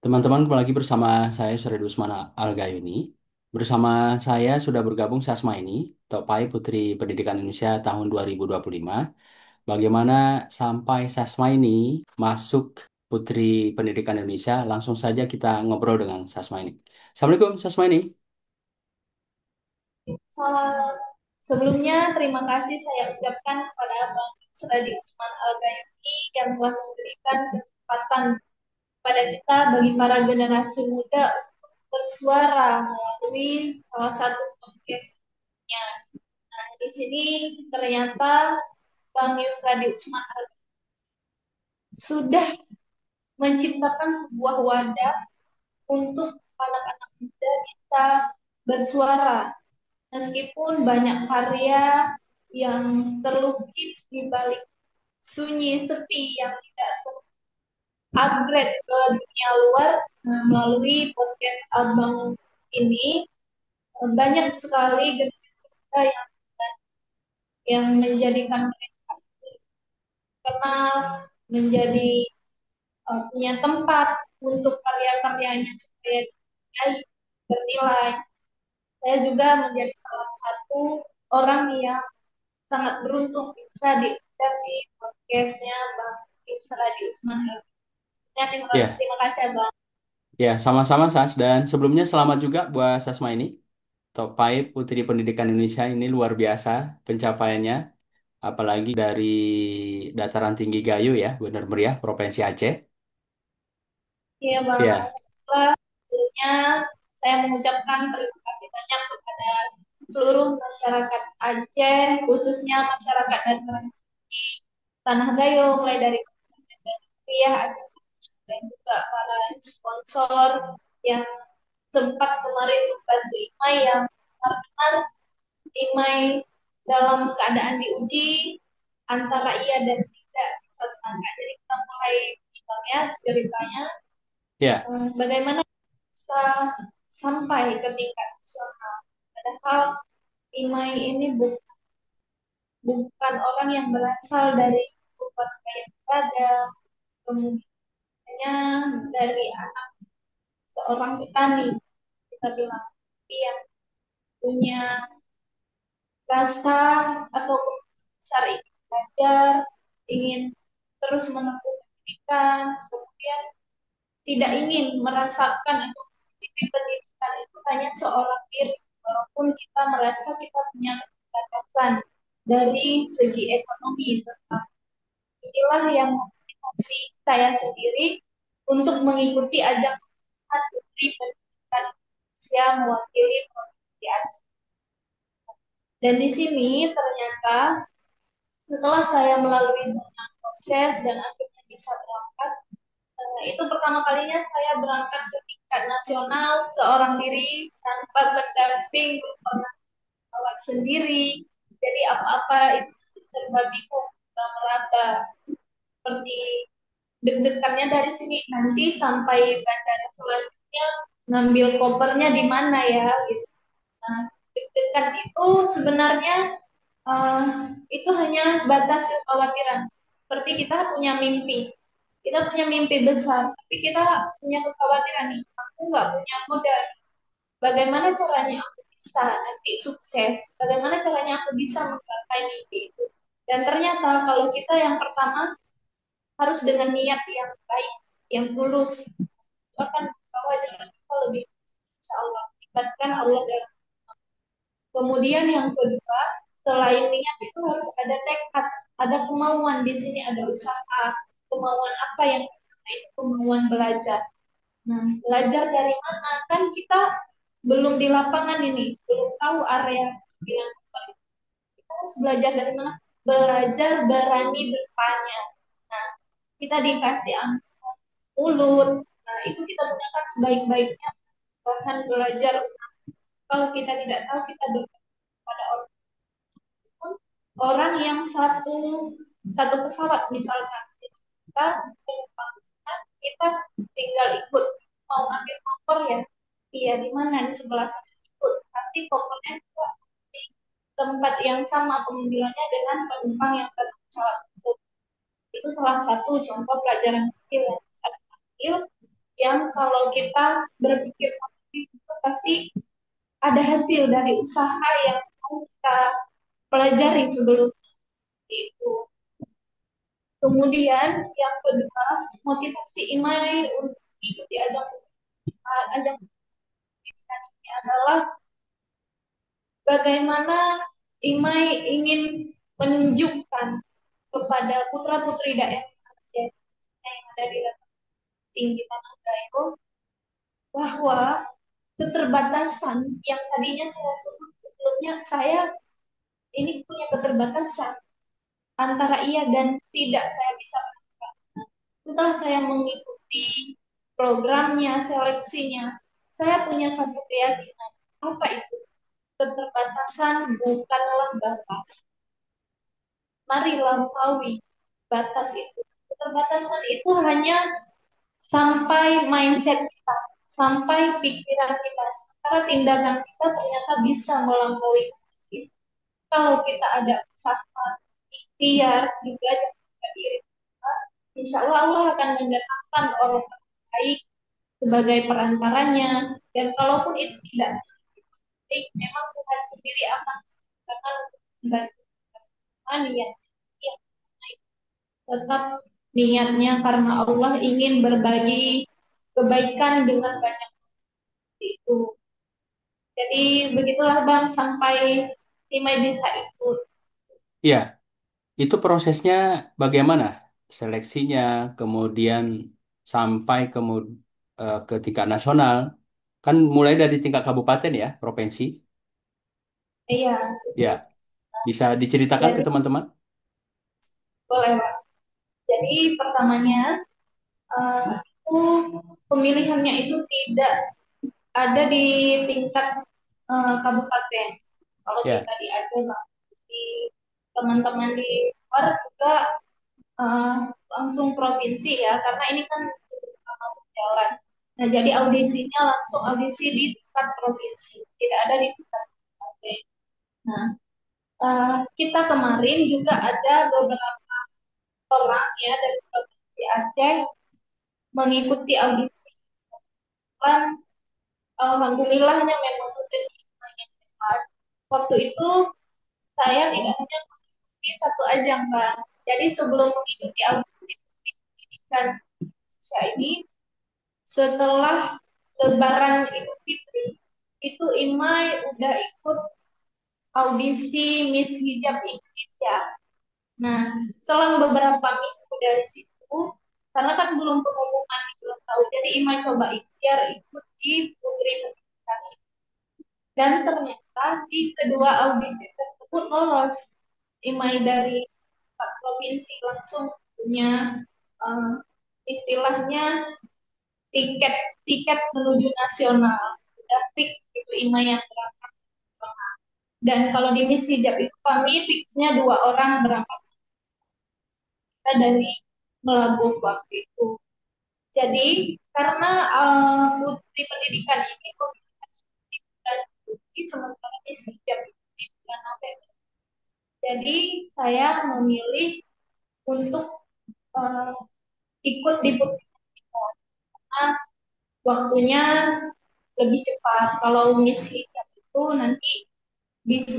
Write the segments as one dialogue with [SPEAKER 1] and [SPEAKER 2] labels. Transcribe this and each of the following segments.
[SPEAKER 1] Teman-teman, kembali lagi bersama saya Surya Dusman Algayuni. Bersama saya sudah bergabung Sasma ini, Topai Putri Pendidikan Indonesia tahun 2025. Bagaimana sampai Sasma ini masuk Putri Pendidikan Indonesia? Langsung saja kita ngobrol dengan Sasma ini. Assalamualaikum Sasma ini.
[SPEAKER 2] Salam. Sebelumnya, terima kasih saya ucapkan kepada Abang Suradi Usman Al-Gayani yang telah memberikan kesempatan kepada kita bagi para generasi muda untuk bersuara melalui salah satu podcastnya. Nah, di sini ternyata Bang Yusradi Usman Al sudah menciptakan sebuah wadah untuk anak-anak muda bisa bersuara. Meskipun banyak karya yang terlukis di balik sunyi sepi yang tidak upgrade ke dunia luar, melalui podcast Abang ini banyak sekali generasi muda yang menjadikan mereka kenal, menjadi punya tempat untuk karya-karyanya supaya bernilai. Saya juga menjadi salah satu orang yang sangat beruntung bisa diundang di podcastnya Bang Isra di Usman. Ya,
[SPEAKER 1] Ya,
[SPEAKER 2] terima kasih Bang.
[SPEAKER 1] ya sama-sama Sas. Dan sebelumnya selamat juga buat Sasma ini. Topai Putri Pendidikan Indonesia ini luar biasa pencapaiannya. Apalagi dari dataran tinggi Gayo ya, Bener Meriah, Provinsi Aceh.
[SPEAKER 2] Iya Bang.
[SPEAKER 1] Ya,
[SPEAKER 2] Sebelumnya saya mengucapkan terima kasih banyak kepada seluruh masyarakat Aceh, khususnya masyarakat dan Tanah Gayo, mulai dari Kabupaten Aceh dan juga para sponsor yang sempat kemarin membantu IMAI yang benar-benar IMAI dalam keadaan diuji antara iya dan tidak bisa berangkat. Jadi kita mulai misalnya ceritanya
[SPEAKER 1] ya,
[SPEAKER 2] bagaimana bisa sampai ke tingkat nasional. Padahal IMAI ini bukan orang yang berasal dari keluarga yang berada, kemudiannya dari anak seorang petani, kita bilang, tapi yang punya rasa atau besar ingin belajar, ingin terus menempuh pendidikan, kemudian tidak ingin merasakan atau mencicipi pendidikan itu hanya seolah diri, walaupun kita merasa kita punya keterbatasan dari segi ekonomi. Tetapi inilah yang memotivasi saya sendiri untuk mengikuti ajang Putri Pendidikan Indonesia mewakili Provinsi Aceh. Dan di sini ternyata setelah saya melalui banyak proses dan akhirnya bisa berangkat, itu pertama kalinya saya berangkat ke tingkat nasional seorang diri tanpa pendamping, berpengalaman sendiri. Jadi apa-apa itu masih serba bingung, meraba seperti deg-degannya dari sini nanti sampai bandara selanjutnya ngambil kopernya di mana ya gitu. Nah, deg-degan itu sebenarnya uh, itu hanya batas kekhawatiran. Seperti kita punya mimpi, kita punya mimpi besar, tapi kita punya kekhawatiran nih. Aku nggak punya modal. Bagaimana caranya aku bisa nanti sukses? Bagaimana caranya aku bisa menggapai mimpi itu? Dan ternyata kalau kita yang pertama harus dengan niat yang baik, yang tulus, akan membawa jalan kita lebih, insya Allah. Libatkan Allah dalam. Kemudian yang kedua, selain niat itu harus ada tekad, ada kemauan di sini, ada usaha, kemauan apa yang itu kemauan belajar. Nah, belajar dari mana? Kan kita belum di lapangan ini, belum tahu area yang kita harus belajar dari mana? Belajar berani bertanya. Nah, kita dikasih mulut. Nah, itu kita gunakan sebaik-baiknya bahan belajar. Kalau kita tidak tahu, kita bertanya pada orang pun, orang yang satu satu pesawat misalkan kita penumpang kita tinggal ikut mau ambil koper ya iya di mana di sebelah sana ikut pasti kopernya juga di tempat yang sama pengambilannya dengan penumpang yang satu pesawat tersebut. Itu salah satu contoh pelajaran kecil yang bisa diambil yang kalau kita berpikir positif itu pasti ada hasil dari usaha yang mau kita pelajari sebelum itu. Kemudian yang kedua, motivasi Imai untuk ikuti ajang pendidikan ini adalah bagaimana Imai ingin menunjukkan kepada putra-putri daerah Aceh yang ada di tinggi Tanah Gayo bahwa keterbatasan yang tadinya saya sebut sebelumnya, saya ini punya keterbatasan antara iya dan tidak saya bisa. Setelah saya mengikuti programnya, seleksinya, saya punya satu keyakinan. Apa itu? Keterbatasan bukanlah batas. Mari lampaui batas itu. Keterbatasan itu hanya sampai mindset kita, sampai pikiran kita, sementara tindakan kita ternyata bisa melampaui itu. Kalau kita ada usaha, ikhtiar, juga jaga diri kita, insya Allah Allah akan mendatangkan orang terbaik sebagai perantaranya. Dan kalaupun itu tidak baik, memang Tuhan sendiri akan menggunakan untuk membantu niat yang tetap niatnya karena Allah ingin berbagi kebaikan dengan banyak itu. Jadi begitulah Bang sampai Timai bisa ikut.
[SPEAKER 1] Iya, itu prosesnya bagaimana? Seleksinya, kemudian sampai ke tingkat nasional, kan mulai dari tingkat kabupaten ya, provinsi.
[SPEAKER 2] Iya,
[SPEAKER 1] Ya,
[SPEAKER 2] betul.
[SPEAKER 1] bisa diceritakan ke
[SPEAKER 2] Jadi
[SPEAKER 1] teman-teman?
[SPEAKER 2] boleh Bang. Jadi pertamanya itu pemilihannya itu tidak ada di tingkat kabupaten. Kalau
[SPEAKER 1] Ya,
[SPEAKER 2] kita di Aceh, Bang. Di teman-teman di luar juga eh, langsung provinsi ya, karena ini kan jalan. Nah, jadi audisinya langsung audisi di tingkat provinsi, tidak ada di tingkat kabupaten. Nah, kita kemarin juga ada beberapa orang ya dari provinsi Aceh mengikuti audisi. Kan, alhamdulillahnya memang terima yang cepat. Waktu itu saya tidak hanya mengikuti satu ajang, Mbak. Jadi sebelum mengikuti audisi pendidikan Indonesia ini, setelah Lebaran Idul Fitri, itu Imai udah ikut audisi Miss Hijab Indonesia. Nah, selang beberapa minggu dari situ, karena kan belum pengumuman, belum tahu, jadi Imai coba ikhtiar ikut di Putri Pendidikan. Dan ternyata di kedua audisi tersebut lolos. Imai dari Pak Provinsi langsung punya uh, istilahnya tiket tiket menuju nasional. Udah fix itu Imai yang berangkat. Dan kalau di misi Hijab itu kami fixnya dua orang berangkat kita dari Melabuh waktu itu. Jadi karena Putri Pendidikan ini dan Putri sementara misi Hijab itu di bulan November. Jadi saya memilih untuk uh, ikut di Putri Pendidikan karena waktunya lebih cepat. Kalau misi Hijab itu nanti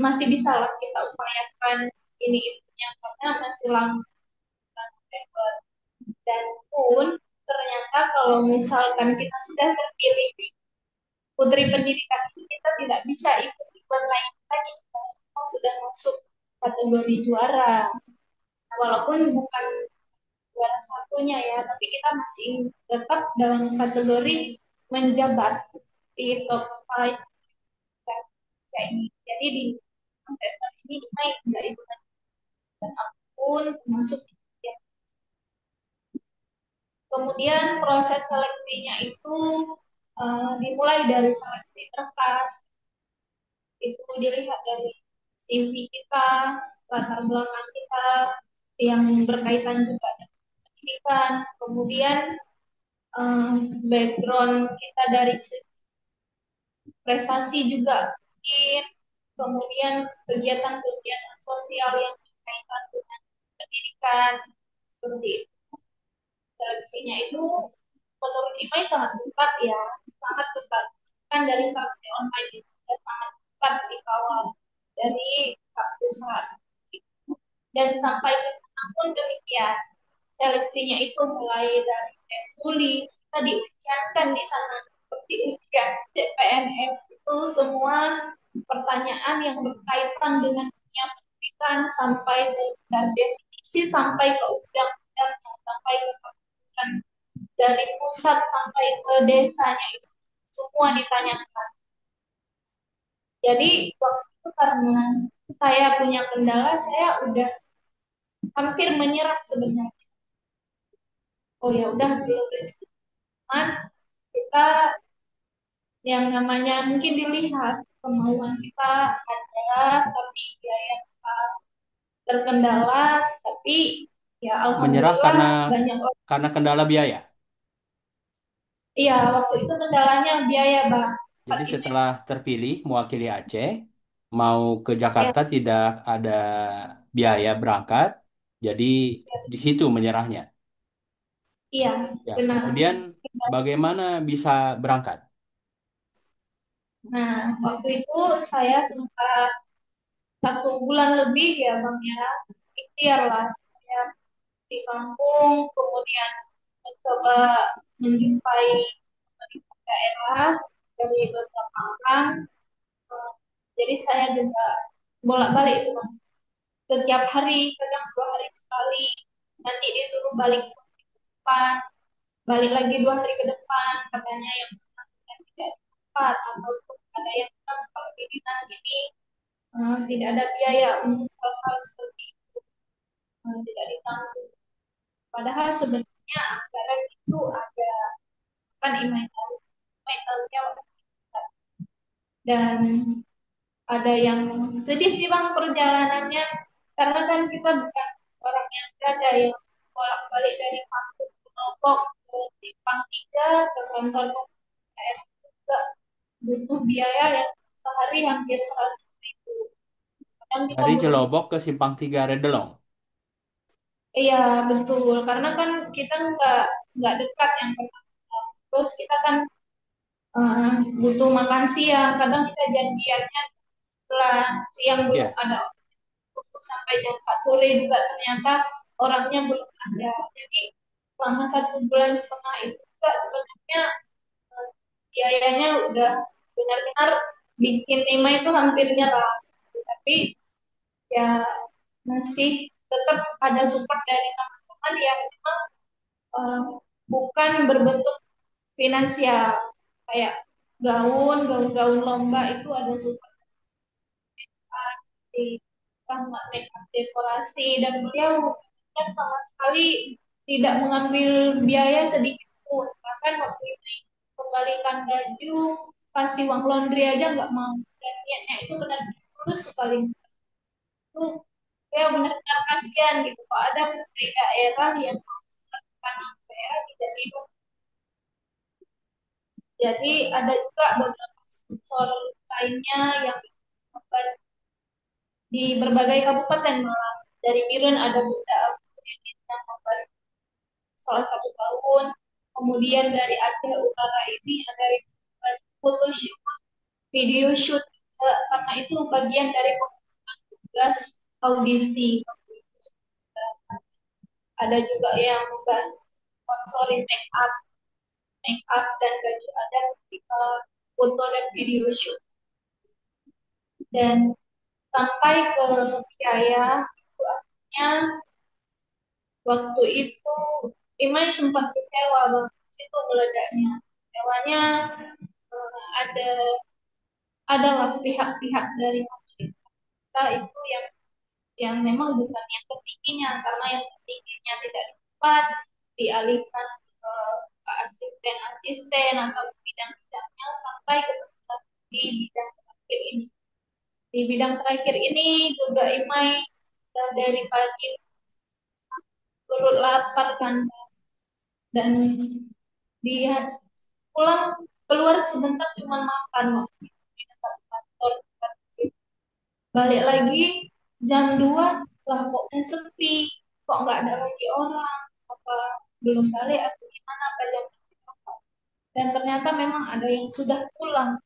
[SPEAKER 2] masih bisa lah kita upayakan ini itunya karena masih lama November. Dan pun ternyata kalau misalkan kita sudah terpilih di Putri Pendidikan ini kita tidak bisa ikut event lain lagi karena kita sudah masuk kategori juara. Nah, walaupun bukan juara satunya ya, tapi kita masih tetap dalam kategori menjabat di top 5 ini. Jadi di November ini naik nggak ikut dan aku pun masuk. Kemudian proses seleksinya itu dimulai dari seleksi berkas, itu dilihat dari CV kita, latar belakang kita yang berkaitan juga dengan pendidikan, kemudian eh, background kita dari prestasi juga mungkin, kemudian kegiatan-kegiatan sosial yang berkaitan dengan pendidikan seperti itu. Seleksinya itu menurut Imai sangat ketat ya, sangat ketat. Kan dari seleksi online itu sudah sangat ketat dikawal dari perusahaan. Dan sampai ke sana pun demikian. Seleksinya itu mulai dari tes tulis, kita diujiankan di sana seperti ujian CPNS itu semua pertanyaan yang berkaitan dengan dunia pendidikan sampai dengan definisi sampai ke undang-undang sampai ke peraturan dari pusat sampai ke desanya itu semua ditanyakan. Jadi waktu itu karena saya punya kendala, saya udah hampir menyerah sebenarnya. Oh ya udah belum cuman kita yang namanya mungkin dilihat kemauan kita ada tapi biaya kita terkendala tapi ya
[SPEAKER 1] Menyerah
[SPEAKER 2] alhamdulillah
[SPEAKER 1] karena
[SPEAKER 2] banyak orang.
[SPEAKER 1] kendala biaya.
[SPEAKER 2] Iya waktu itu kendalanya biaya bang.
[SPEAKER 1] Jadi
[SPEAKER 2] Pak ini
[SPEAKER 1] setelah terpilih mewakili Aceh, mau ke
[SPEAKER 2] ya
[SPEAKER 1] Jakarta tidak ada biaya berangkat, jadi di situ menyerahnya.
[SPEAKER 2] iya
[SPEAKER 1] Ya,
[SPEAKER 2] benar.
[SPEAKER 1] kemudian bagaimana bisa berangkat?
[SPEAKER 2] Nah waktu itu saya sempat 1 bulan lebih ya bang ya ikhtiar lah saya di kampung kemudian mencoba menjumpai pemerintah daerah dari beberapa orang. Eh, Jadi saya juga bolak-balik itu Bang. Setiap hari, kadang 2 hari sekali. Nanti disuruh balik ke depan, balik lagi 2 hari ke depan. Katanya yang tidak cepat atau ada yang bilang kalau di dinas ini tidak ada biaya untuk hal-hal seperti itu, tidak ditanggung. Padahal sebenarnya anggaran itu ada kan email emailnya dan ada yang sedih sih bang perjalanannya karena kan kita bukan orang yang berada yang bolak-balik dari kampung ke Lombok ke Simpang Tiga ke kantor daerah juga butuh biaya yang sehari hampir 100.000. Kadang kita
[SPEAKER 1] Dari
[SPEAKER 2] belum.
[SPEAKER 1] Celobok ke Simpang Tiga Redelong.
[SPEAKER 2] Iya betul karena kan kita nggak dekat yang pertama. Terus kita kan butuh makan siang. Kadang kita janjiannya pelan siang belum
[SPEAKER 1] Ya,
[SPEAKER 2] ada untuk sampai jam 4 sore juga ternyata orangnya belum ada. Jadi selama 1 bulan setengah itu juga sebenarnya eh, biayanya udah benar-benar bikin Nima itu hampir nyerah. Tapi ya masih tetap ada support dari teman-teman yang memang eh, bukan berbentuk finansial kayak gaun-gaun lomba itu ada support di rahmat makeup dekorasi dan beliau kan sama sekali tidak mengambil biaya sedikit pun bahkan waktu itu kembalikan baju kasih uang laundry aja nggak mau dan niatnya itu benar-benar tulus sekali itu saya benar-benar kasihan gitu kok ada putri daerah yang mau melakukan apa ya tidak hidup jadi ada juga beberapa sponsor lainnya yang di berbagai kabupaten malah dari Birun ada Bunda Agustinus yang membantu salah satu tahun kemudian dari Aceh Utara ini ada yang membantu foto shoot video shoot karena itu bagian dari tugas audisi ada juga yang membantu sponsorin make up dan baju adat ketika foto dan video shoot dan sampai ke biaya itu akhirnya waktu itu Imai sempat kecewa banget situ meledaknya kecewanya ada adalah pihak-pihak dari pemerintah itu yang memang bukan yang tertingginya karena yang tertingginya tidak dapat dialihkan ke asisten-asisten atau bidang-bidangnya sampai ke di bidang terakhir ini di bidang terakhir ini juga Imai dari pagi turut lapar kan dan dia pulang keluar sebentar cuma makan waktu di dekat kantor balik lagi jam 2 lah kok sepi kok nggak ada lagi orang apa belum balik atau gimana apa jam dan ternyata memang ada yang sudah pulang,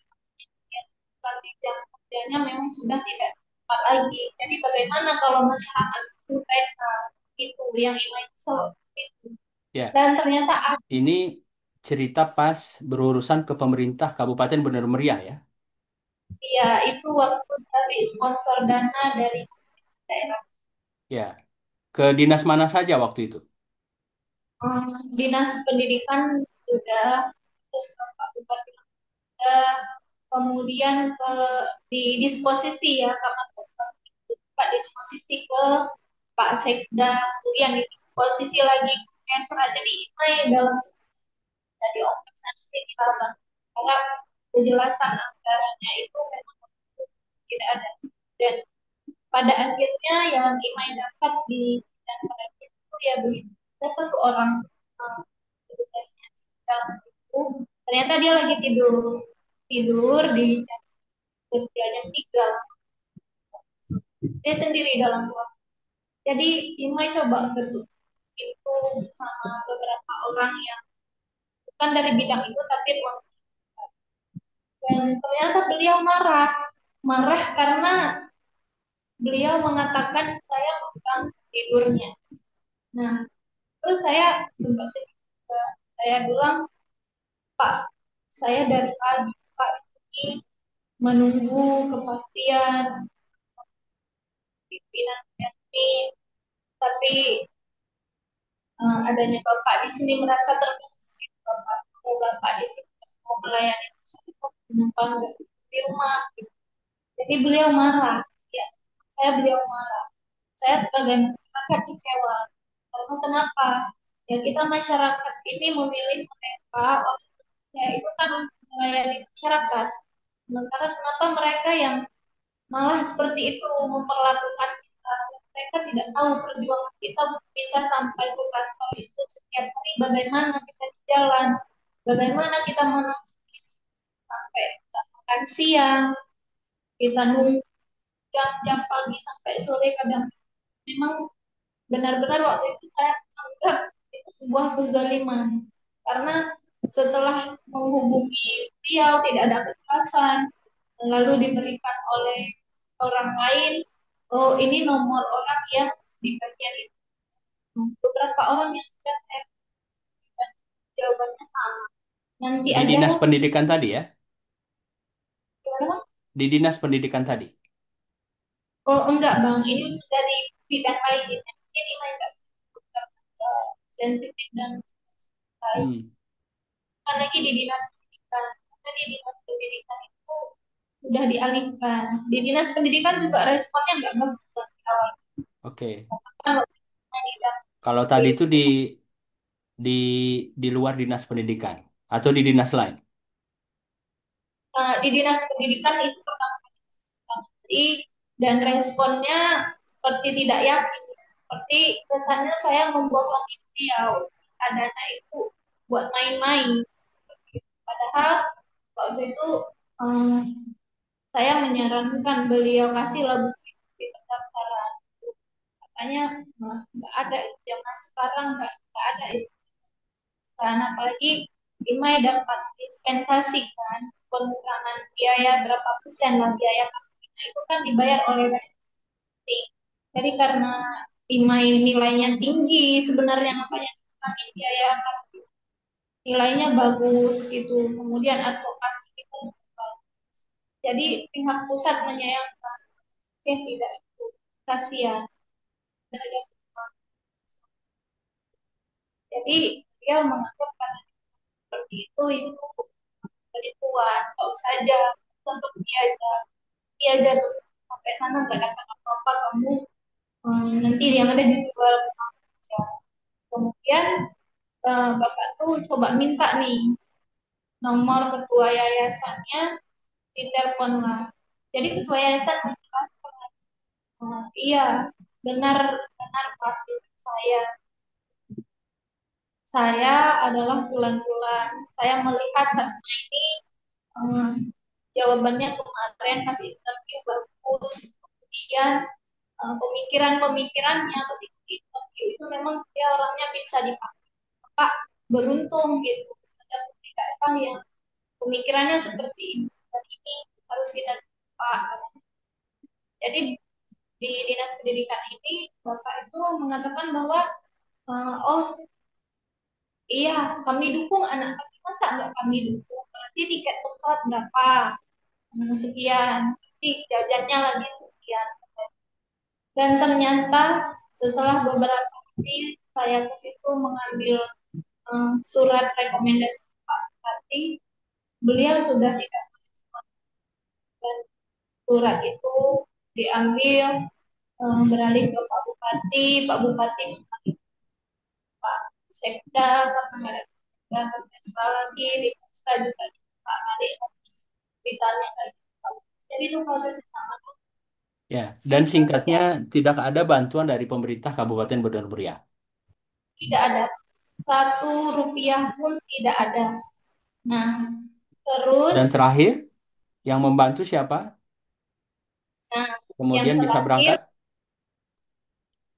[SPEAKER 2] tapi jam kerjanya memang sudah tidak tepat lagi. Jadi bagaimana kalau masyarakat itu mereka itu yang imai selalu itu,
[SPEAKER 1] Ya,
[SPEAKER 2] dan ternyata
[SPEAKER 1] ini cerita pas berurusan ke pemerintah Kabupaten Bener Meriah ya.
[SPEAKER 2] ya itu waktu cari sponsor dana dari daerah.
[SPEAKER 1] Ya, ke dinas mana saja waktu itu?
[SPEAKER 2] Dinas pendidikan sudah, terus ke Pak Bupati sudah, kemudian ke di disposisi ya karena Pak disposisi ke Pak Sekda, kemudian di disposisi lagi ke Kesra. Jadi ini dalam dari organisasi kita bang, karena penjelasan anggarannya itu memang tidak ada, dan pada akhirnya yang Imai dapat di bidang kreatif itu ya begitu, ada satu orang tugasnya di dalam situ, ternyata dia lagi tidur tidur di jam kerja jam 3, dia sendiri dalam ruang. Jadi Imai coba bentuk itu sama beberapa orang yang bukan dari bidang itu tapi ruang, dan ternyata beliau marah, marah karena beliau mengatakan saya mengganggu tidurnya. Nah, terus saya sempat sedih juga. Saya bilang, Pak, saya dari pagi Pak di sini menunggu kepastian pimpinan ini, tapi adanya Bapak di sini merasa terganggu. Bapak, mau Bapak di sini mau melayani penumpang di rumah. Jadi beliau marah. Ya, beliau marah. Saya sebagai masyarakat kecewa. Karena kenapa? Ya kita masyarakat ini memilih mereka, ya itu kan untuk melayani masyarakat. Sementara kenapa mereka yang malah seperti itu memperlakukan kita? Mereka tidak tahu perjuangan kita bisa sampai ke kantor itu setiap hari. Bagaimana kita di jalan? Bagaimana kita menunggu sampai makan siang? Kita nunggu jam-jam pagi sampai sore kadang. Memang benar-benar waktu itu saya anggap itu sebuah kezaliman, karena setelah menghubungi beliau tidak ada kejelasan, lalu diberikan oleh orang lain, oh ini nomor orang yang di bagian itu, beberapa orang yang sudah saya berikan jawabannya sama, nanti
[SPEAKER 1] Di
[SPEAKER 2] aja
[SPEAKER 1] dinas pendidikan tadi ya?
[SPEAKER 2] gimana?
[SPEAKER 1] Di dinas pendidikan tadi.
[SPEAKER 2] Oh enggak bang, ini sudah di bidang lain, ini enggak sensitif dan lain,
[SPEAKER 1] Hmm,
[SPEAKER 2] kan lagi di dinas pendidikan, karena di dinas pendidikan itu sudah dialihkan. Di dinas pendidikan juga responnya nggak bagus di awal.
[SPEAKER 1] oke.
[SPEAKER 2] Kan waktu
[SPEAKER 1] Kalau tadi itu di di luar dinas pendidikan atau di dinas lain.
[SPEAKER 2] di dinas pendidikan itu pertama kali, dan responnya seperti tidak yakin, seperti kesannya saya membohongi beliau, dana itu buat main-main. Padahal waktu itu eh, saya menyarankan beliau kasih lebih di pendaftaran, makanya nggak ada zaman sekarang, nggak ada itu kan, apalagi Imai dapat dispensasi kan, pengurangan biaya berapa persen lah biaya karantina itu kan dibayar oleh BNI. Jadi karena Imai nilainya tinggi, sebenarnya makanya dikurangin biaya karantina, nilainya bagus gitu, kemudian advokasi itu bagus, jadi pihak pusat menyayangkan, ya tidak, itu kasihan, ada. Jadi dia menganggap karena seperti itu penipuan, nggak usah aja untuk dia aja tuh sampai sana nggak dapat apa-apa, kamu nanti yang ada dijual ke kamu aja. Kemudian bapak tuh coba minta nih nomor ketua yayasannya, ditelepon lah. Jadi ketua yayasan menjelaskan, iya benar benar Pak, saya saya adalah bulan-bulan saya melihat Hasna ini, Hmm, jawabannya kemarin kasih interview bagus. Kemudian pemikiran-pemikirannya ketika di interview itu memang dia orangnya bisa dipakai. Pak beruntung gitu. Ada orang yang pemikirannya seperti ini dan ini harus kita lupa. Jadi di dinas pendidikan ini bapak itu mengatakan bahwa oh iya kami dukung anak kami, masa nggak kami dukung, berarti tiket pesawat berapa. Sekian, nanti jajannya lagi sekian. Dan ternyata setelah beberapa hari saya ke situ mengambil surat rekomendasi Pak Bupati, beliau sudah tidak merespon. Dan surat itu diambil beralih ke Pak Bupati. Pak Bupati memanggil Pak Sekda, karena ada dan lagi di Sekda juga Pak Ade ditanya lagi. Jadi itu prosesnya sama.
[SPEAKER 1] Ya, dan singkatnya
[SPEAKER 2] Tidak,
[SPEAKER 1] tidak ada bantuan dari pemerintah Kabupaten Benar Meriah.
[SPEAKER 2] tidak ada 1 rupiah pun tidak ada. Nah, terus,
[SPEAKER 1] Dan terakhir, yang membantu siapa?
[SPEAKER 2] nah, yang
[SPEAKER 1] Kemudian bisa
[SPEAKER 2] terakhir
[SPEAKER 1] berangkat?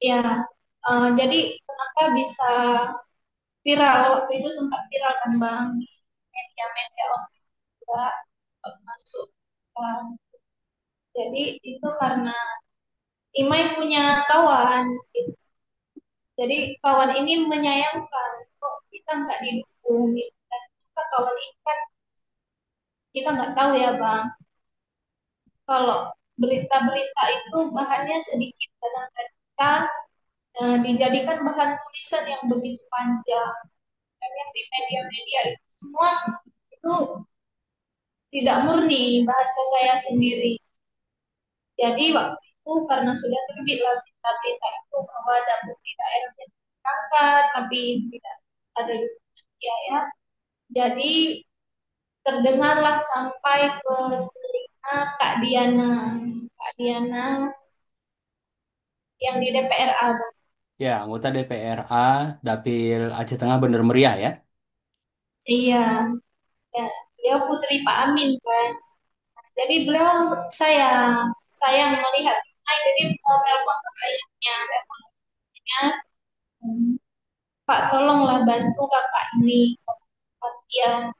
[SPEAKER 2] ya, jadi kenapa bisa viral waktu itu sempat viral kan bang, media-media online juga masuk. Um, jadi itu karena Imai punya kawan, gitu. Jadi kawan ini menyayangkan kok kita nggak didukung. Gitu. Dan kawan ini kan kita nggak tahu ya bang, kalau berita-berita itu bahannya sedikit, kadang-kadang kita dijadikan bahan tulisan yang begitu panjang dan yang di media-media itu semua itu tidak murni bahasa saya sendiri. Jadi waktu itu karena sudah terbitlah berita-berita itu bahwa ada bukti daerah yang terangkat tapi tidak ada ya ya. Jadi terdengarlah sampai ke telinga Kak Diana, Kak Diana yang di DPRA.
[SPEAKER 1] Ya, anggota DPRA Dapil Aceh Tengah Benar Meriah ya.
[SPEAKER 2] Iya, ya, beliau putri Pak Amin kan. Jadi beliau sayang melihat. Nah, jadi telepon ke ayahnya, telepon ayahnya, "Hmm, Pak tolonglah bantu kakak ini pasien."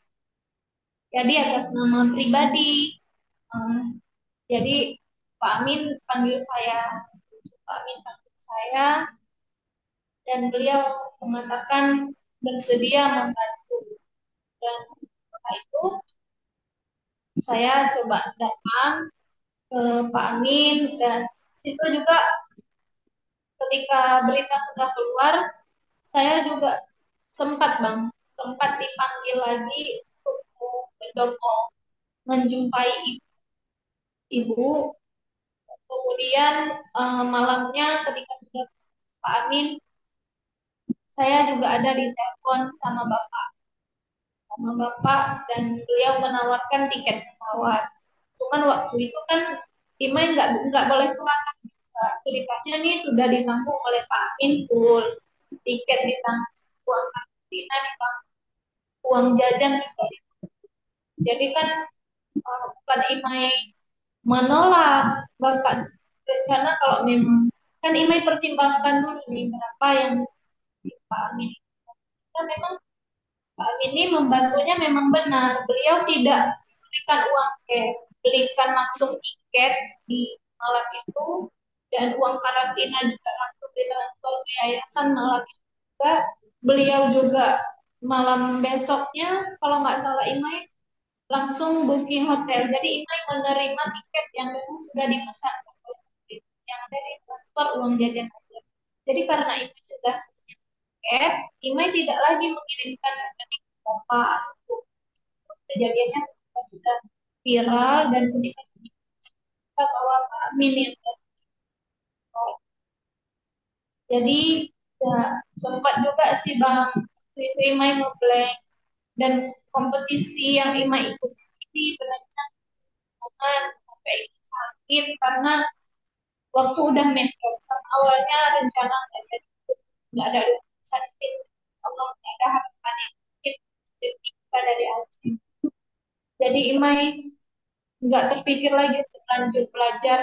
[SPEAKER 2] Jadi atas nama pribadi. eh, jadi Pak Amin panggil saya, Pak Amin panggil saya dan beliau mengatakan bersedia membantu. Dan setelah itu saya coba datang ke Pak Amin dan situ juga ketika berita sudah keluar, saya juga sempat dipanggil lagi untuk mendopo menjumpai ibu. Kemudian malamnya ketika sudah Pak Amin, saya juga ada di telepon sama bapak dan beliau menawarkan tiket pesawat. Cuman waktu itu kan Imai nggak boleh serangan. Ceritanya nih sudah ditanggung oleh Pak Amin full, tiket ditanggung, uang karantina ditanggung, uang jajan juga. Jadi kan bukan Imai menolak bapak rencana kalau memang kan Imai pertimbangkan dulu nih berapa yang Pak Amin. Nah, memang Pak Amin ini membantunya memang benar. Beliau tidak memberikan uang cash, belikan langsung tiket di Malang itu dan uang karantina juga langsung ditransfer ke yayasan Malang itu juga. Beliau juga malam besoknya kalau nggak salah Imai langsung booking hotel. Jadi Imai menerima tiket yang memang sudah dipesan yang ada di transfer uang jajan aja. Jadi karena itu sudah tiket, Imai tidak lagi mengirimkan rekening bapak. Kejadiannya sudah viral dan ketika kita bawa Pak Amin yang jadi ya, sempat juga sih Bang itu Imai ngeblank dan kompetisi yang Imai ikuti benar-benar sampai sakit karena waktu udah mepet kan awalnya rencana nggak ada sakit Allah nggak ada harapan yang kita dari Aceh jadi Imai nggak terpikir lagi untuk lanjut belajar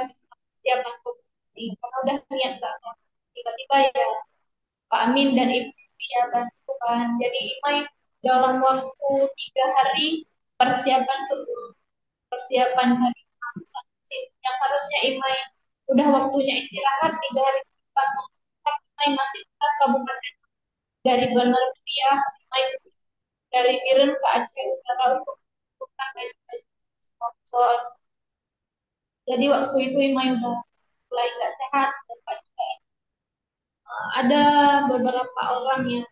[SPEAKER 2] siapkan kompetisi karena udah niat nggak tiba-tiba ya Pak Amin dan Ibu ya bantu kan jadi Imai dalam waktu 3 hari persiapan sebelum persiapan cari kampus yang harusnya Imai udah waktunya istirahat 3 hari ke depan, Imai masih kelas kabupaten dari Bandar Muria, Imai dari Biren ke Aceh Utara untuk bukan baju-baju sponsor. Jadi waktu itu Imai udah mulai nggak sehat, sempat juga ada beberapa orang yang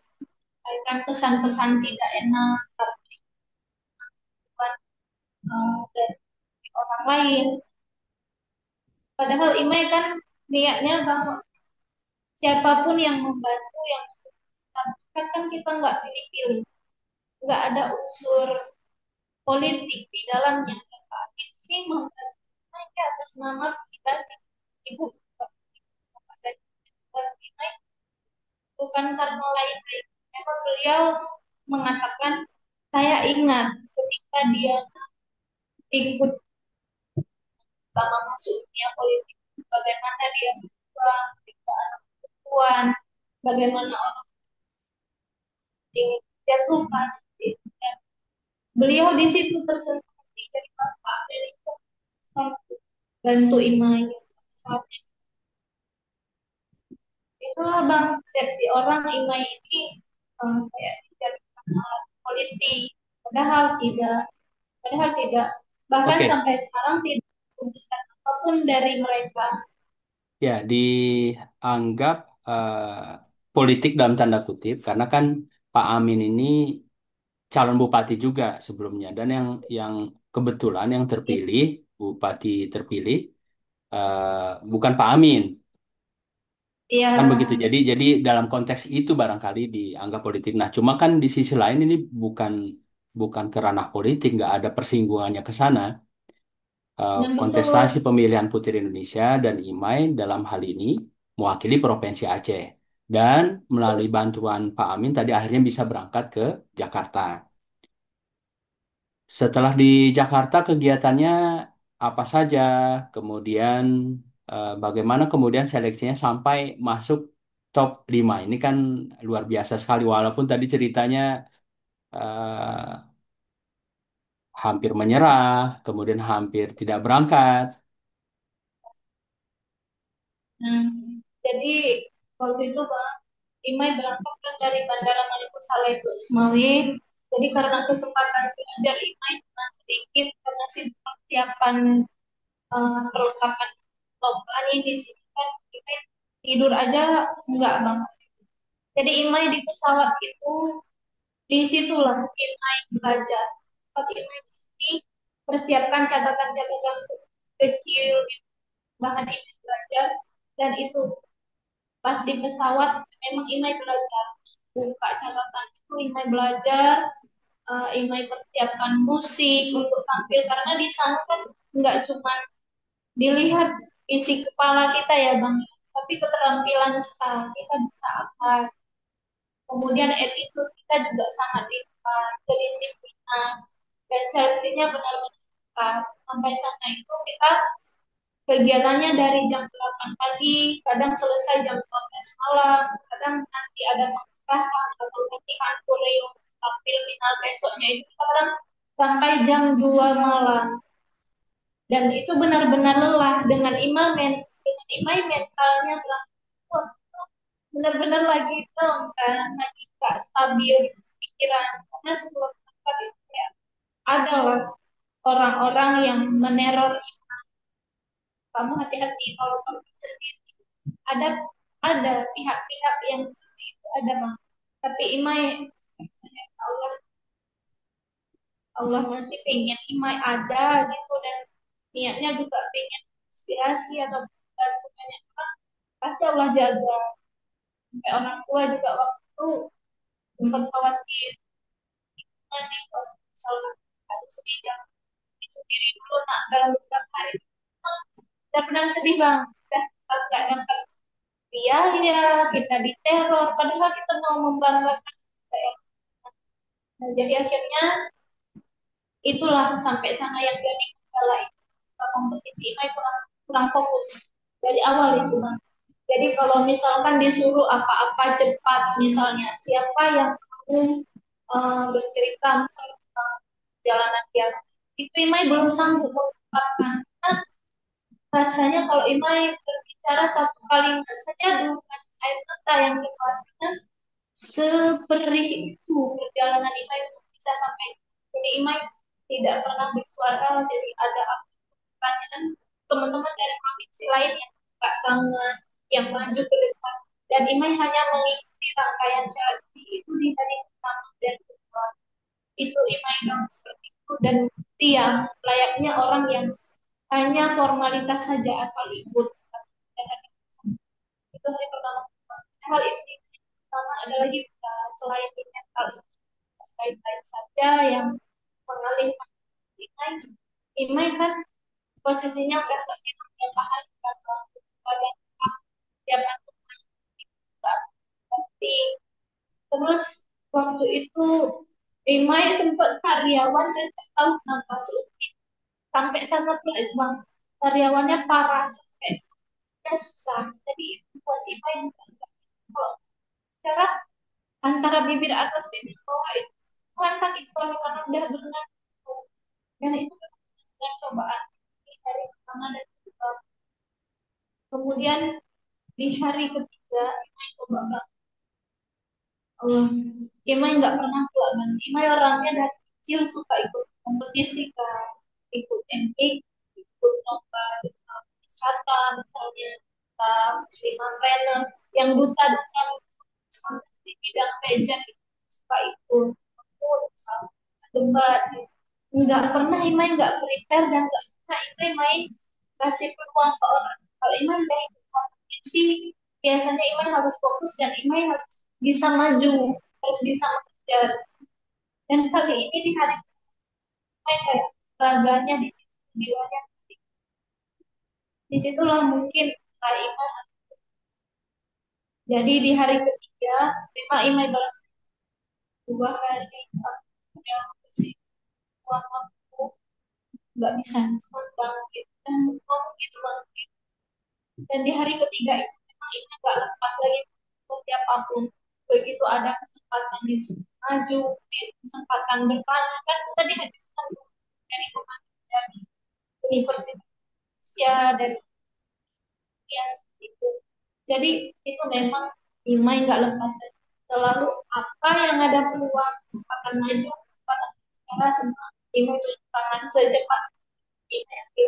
[SPEAKER 2] memberikan pesan-pesan tidak enak dari orang lain. Padahal Imai kan niatnya bahwa siapapun yang membantu, yang kan kita nggak pilih-pilih, nggak ada unsur politik di dalamnya. Pak ini membantu Imai atas nama pribadi. Ibu dan Imai bukan karena lain-lain. Memang beliau mengatakan, saya ingat ketika dia ikut lama masuk dunia politik, bagaimana dia berjuang, perempuan, bagaimana orang dijatuhkan. Dan beliau di situ tersentuh dari bapak dari bantu Imai. Itulah bang persepsi orang Imai ini kayak dijadikan alat politik, padahal tidak, padahal tidak. Bahkan
[SPEAKER 1] Oke,
[SPEAKER 2] sampai sekarang tidak menunjukkan apapun dari mereka.
[SPEAKER 1] ya dianggap politik dalam tanda kutip karena kan Pak Amin ini calon bupati juga sebelumnya dan yang kebetulan yang terpilih bupati terpilih bukan Pak Amin
[SPEAKER 2] Ya,
[SPEAKER 1] kan begitu. Jadi dalam konteks itu barangkali dianggap politik. Nah, cuma kan di sisi lain ini bukan bukan ke ranah politik, nggak ada persinggungannya ke sana.
[SPEAKER 2] yang
[SPEAKER 1] Kontestasi
[SPEAKER 2] betul.
[SPEAKER 1] pemilihan Putri Indonesia dan Imai dalam hal ini mewakili Provinsi Aceh. Dan melalui bantuan Pak Amin tadi akhirnya bisa berangkat ke Jakarta. Setelah di Jakarta kegiatannya apa saja, kemudian bagaimana kemudian seleksinya sampai masuk top 5. Ini kan luar biasa sekali walaupun tadi ceritanya eh, hampir menyerah, kemudian hampir tidak berangkat.
[SPEAKER 2] Nah, jadi waktu itu Bang Imai berangkat kan dari Bandara Maliko Saleh ke Ismawi. Jadi karena kesempatan belajar Imai cuma sedikit karena sih persiapan perlengkapan lomba ini di sini kan Imai tidur aja enggak Bang. Jadi Imai di pesawat itu di situlah Imai belajar. Tapi Imai di sini persiapkan catatan-catatan kecil bahan Imai belajar dan itu pas di pesawat memang Imai belajar buka catatan itu Imai belajar, Imai persiapkan musik untuk tampil karena di sana kan nggak cuma dilihat isi kepala kita ya bang, tapi keterampilan kita, kita bisa apa, kemudian attitude kita juga sangat diperlukan, kedisiplinan dan seleksinya benar-benar ketat. Sampai sana itu kita kegiatannya dari jam 8 pagi, kadang selesai jam 12 malam, kadang nanti ada pengarahan atau latihan koreo tampil final besoknya itu kadang sampai jam 2 malam. Dan itu benar-benar lelah dengan imai mentalnya berangkat benar-benar lagi dong kan, lagi gak stabil gitu, pikiran. Karena sebelum berangkat itu ya ada lah orang-orang yang meneror kamu, hati-hati kalau kamu sendiri ada ada pihak-pihak yang seperti itu ada bang, tapi Imai Allah Allah masih pengen Imai ada gitu dan niatnya juga pengen inspirasi atau bantu banyak orang, pasti Allah jaga. Sampai orang tua juga waktu itu sempat khawatir nanti kalau misalnya harus sedih jangan sendiri dulu nak dalam beberapa hari. Benar-benar sedih bang, udah nggak dapat biaya, kita diteror padahal kita mau membanggakan daerah. Nah, jadi akhirnya itulah sampai sana yang jadi kendala itu kompetisi ini kurang kurang fokus dari awal itu bang. Jadi kalau misalkan disuruh apa-apa cepat, misalnya siapa yang mau bercerita misalnya tentang perjalanan dia, itu Imai belum sanggup mengungkapkan. Karena rasanya kalau Imai berbicara satu kalimat saja dengan air mata yang keluarnya seperih itu perjalanan Imai untuk bisa sampai. Jadi Imai tidak pernah bersuara, jadi ada pertanyaan teman-teman dari provinsi lain yang nggak banget yang maju ke depan, dan Imai hanya mengikuti rangkaian seleksi itu di hari pertama dan kedua. Itu Imai bilang seperti itu, dan tiang layaknya orang yang hanya formalitas saja asal ikut. Itu hari pertama. Hal ini pertama ada lagi selain di mental baik-baik saja yang mengalihkan Imai. Imai kan posisinya udah gak enak ya tahan karena pada siapa penting. Terus waktu itu Imai sempat karyawan dan gak tahu kenapa sampai sana plus bang, karyawannya parah sampai dia susah. Jadi itu buat Imai juga kalau cara antara bibir atas bibir bawah itu bukan sakit kalau karena udah berenang, dan itu dengan cobaan di hari pertama dan kedua. Kemudian di hari ketiga Imai coba bang. Allah, Imai nggak pernah tua bang. Imai orangnya dari kecil suka ikut kompetisi kan, ikut MX, ikut lomba wisata misalnya, Muslimah trainer yang duta-duta di bidang pageant itu suka ikut misalnya debat. Nggak pernah Imai nggak prepare dan nggak pernah Imai main kasih peluang ke orang. Kalau Imai main kompetisi, biasanya Imai harus fokus dan Imai harus bisa maju, harus bisa mengejar. Dan kali ini di hari Imai kayak raganya di situ, jiwanya di situlah mungkin Imai. Jadi di hari ketiga, lima Imai balas 2 hari, udah sih uang waktu nggak bisa bangkit dan ngomong gitu bangkit. Dan di hari ketiga itu memang Imai nggak lepas lagi ke siapapun. Begitu ada kesempatan di maju, di kesempatan bertanya kan kita dihadirkan dari pemain dari universitas ya, dari ya seperti itu. Jadi itu memang Imai nggak lepas dari selalu apa yang ada peluang kesempatan maju, kesempatan bicara semua Imai tunjuk tangan secepat Imai.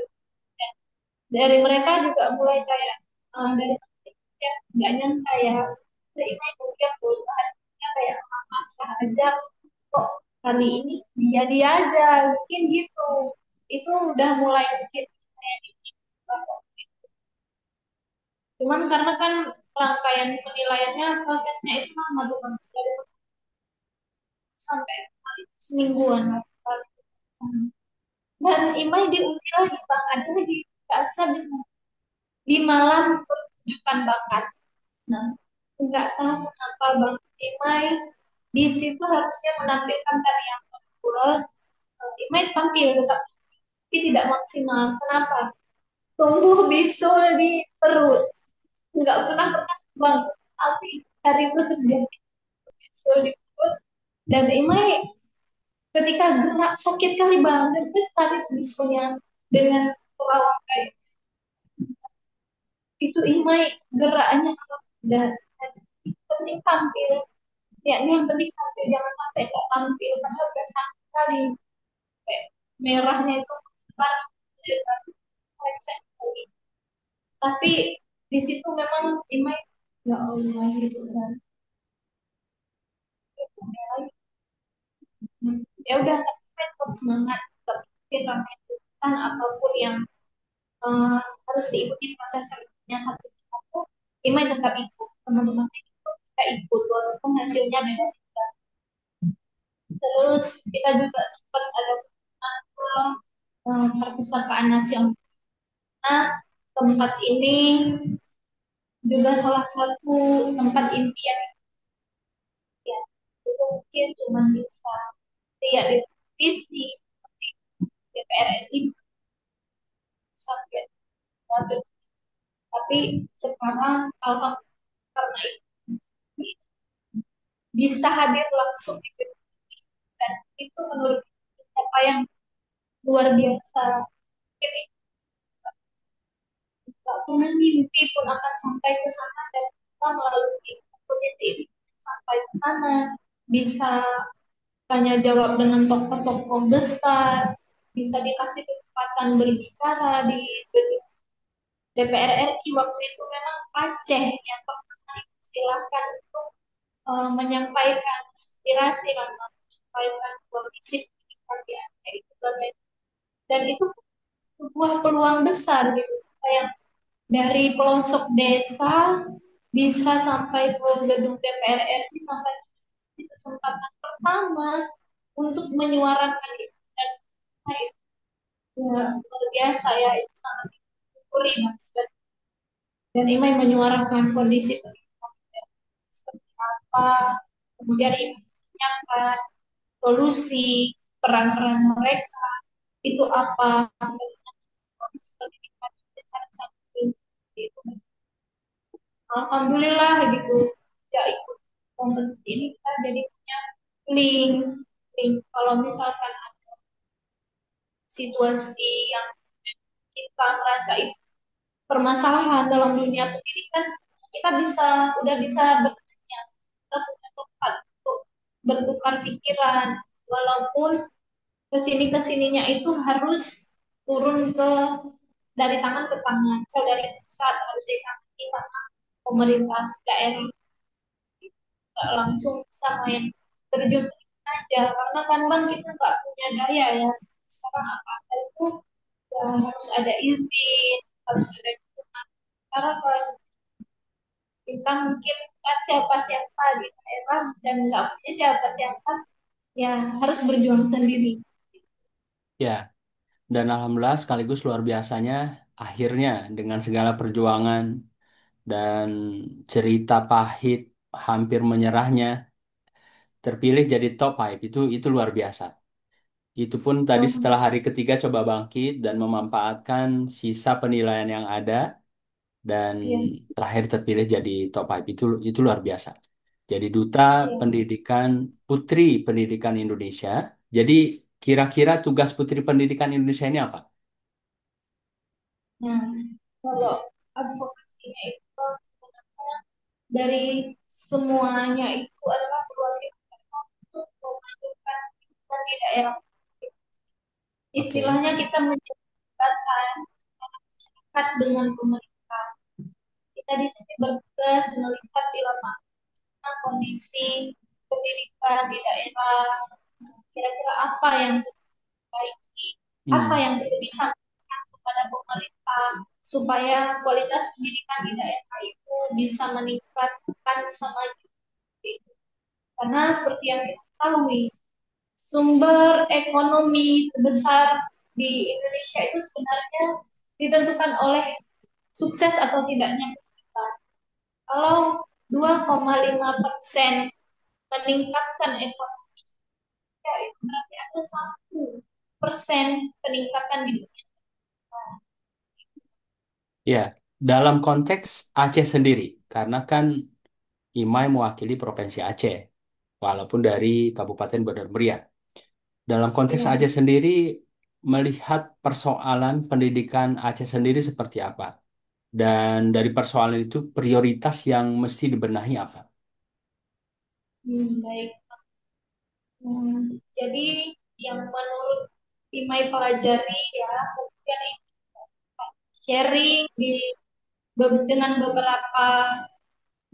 [SPEAKER 2] Dari mereka juga mulai kayak dari ya nggak nyangka ya dari Imai mungkin perubahannya kayak masa aja kok kali ini dia aja mungkin gitu. Itu udah mulai mungkin kayak gitu. Cuman karena kan rangkaian penilaiannya prosesnya itu lama tuh Bang. Dari sampai semingguan lah. Dan Imai diuji lagi Bang, ada lagi saat habis di malam pertunjukan bakat. Nah, nggak tahu kenapa Bang Imai di situ harusnya menampilkan tarian populer. Imai tampil tapi tidak maksimal. Kenapa? Tumbuh bisul di perut. Nggak pernah pernah Bang, tapi hari itu terjadi bisul di perut. Dan Imai ketika gerak sakit kali Bang, dan terus tadi bisulnya dengan pelawak kayak itu Imai geraknya dan penting tampil, ya ini yang penting tampil, jangan sampai nggak tampil karena udah sakit kali kayak merahnya itu kan tapi di situ memang Imai ya Allah gitu kan. Ya udah tetap semangat, tetap ikutin rangkaian apapun yang eh, harus diikuti proses seleksinya satu persatu. Imai tetap ikut, teman-teman kita ikut walaupun hasilnya beda. Terus kita juga sempat ada perpustakaan nasional. Tempat ini juga salah satu tempat impian ya. Itu mungkin cuma bisa lihat di televisi DPR RI sampai satu. Tapi sekarang alhamdulillah karena ini bisa hadir langsung gitu. dan itu menurut apa yang luar biasa. Jadi nggak pernah mimpi pun akan sampai ke sana dan kita melalui positif sampai ke sana bisa tanya jawab dengan tokoh-tokoh besar, bisa dikasih kesempatan berbicara di gedung DPR RI waktu itu memang Aceh yang pertama disilahkan untuk menyampaikan aspirasi karena menyampaikan kondisi pendidikan di Aceh itu dan itu sebuah peluang besar gitu kayak dari pelosok desa bisa sampai ke gedung DPR RI sampai di kesempatan pertama untuk menyuarakan itu dan ya, luar biasa ya itu sangat disyukuri Mas dan Imai menyuarakan kondisi pendidikan seperti apa kemudian Imai menanyakan solusi peran-peran mereka itu apa kondisi pendidikan di salah satu itu alhamdulillah gitu ya ikut kompetisi ini kita jadi punya link link kalau misalkan ada situasi yang kita merasa itu permasalahan dalam dunia pendidikan kita bisa udah bisa bertanya kita punya tempat untuk bertukar pikiran walaupun kesini kesininya itu harus turun ke dari tangan ke tangan misal dari pusat harus ditangani sama pemerintah daerah nggak langsung bisa main terjun aja karena kan bang kita nggak punya daya ya sekarang apa itu ya harus ada izin harus ada dukungan karena kalau kita mungkin kan siapa-siapa di daerah dan nggak punya siapa-siapa ya harus berjuang sendiri.
[SPEAKER 1] Ya, dan alhamdulillah sekaligus luar biasanya akhirnya dengan segala perjuangan dan cerita pahit hampir menyerahnya terpilih jadi top 5 itu luar biasa. Itu pun tadi setelah hari ketiga coba bangkit dan memanfaatkan sisa penilaian yang ada dan
[SPEAKER 2] Iya,
[SPEAKER 1] terakhir terpilih jadi top 5 itu luar biasa. Jadi duta
[SPEAKER 2] iya.
[SPEAKER 1] pendidikan Putri Pendidikan Indonesia. Jadi kira-kira tugas Putri Pendidikan Indonesia ini apa?
[SPEAKER 2] Nah, kalau advokasinya itu sebenarnya dari semuanya itu adalah perwakilan untuk memajukan kehidupan di daerah.
[SPEAKER 1] Oke.
[SPEAKER 2] Istilahnya kita menjadikan masyarakat dengan pemerintah. Kita di sini bertugas melihat di lapangan kondisi pendidikan di daerah, kira-kira apa yang diperbaiki, apa
[SPEAKER 1] Hmm.
[SPEAKER 2] yang perlu disampaikan kepada pemerintah supaya kualitas pendidikan di daerah itu bisa meningkatkan sama karena seperti yang kita ketahui sumber ekonomi terbesar di Indonesia itu sebenarnya ditentukan oleh sukses atau tidaknya kita. Kalau 2,5% meningkatkan ekonomi, ya itu berarti ada 1% peningkatan di dunia.
[SPEAKER 1] Ya, dalam konteks Aceh sendiri, karena kan Imai mewakili Provinsi Aceh, walaupun dari Kabupaten Bandar Meriah. Dalam konteks
[SPEAKER 2] Ya,
[SPEAKER 1] Aceh sendiri, melihat persoalan pendidikan Aceh sendiri seperti apa? Dan dari persoalan itu, prioritas yang mesti dibenahi apa?
[SPEAKER 2] baik. Jadi yang menurut Imai pelajari ya, kemudian sharing dengan beberapa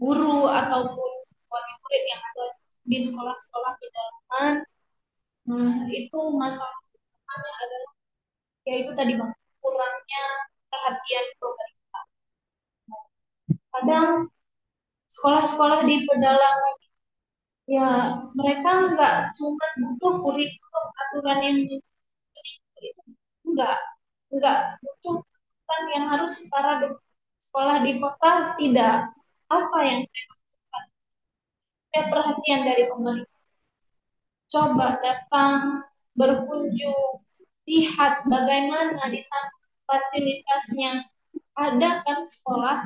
[SPEAKER 2] guru ataupun murid-murid yang ada di sekolah-sekolah pedalaman. Itu masalah utamanya adalah yaitu tadi bang kurangnya perhatian pemerintah. Kadang sekolah-sekolah di pedalaman ya mereka nggak cuma butuh kurikulum aturan yang itu enggak enggak butuh aturan yang harus setara dengan sekolah di kota tidak apa yang ada perhatian dari pemerintah coba datang berkunjung lihat bagaimana di sana fasilitasnya ada kan sekolah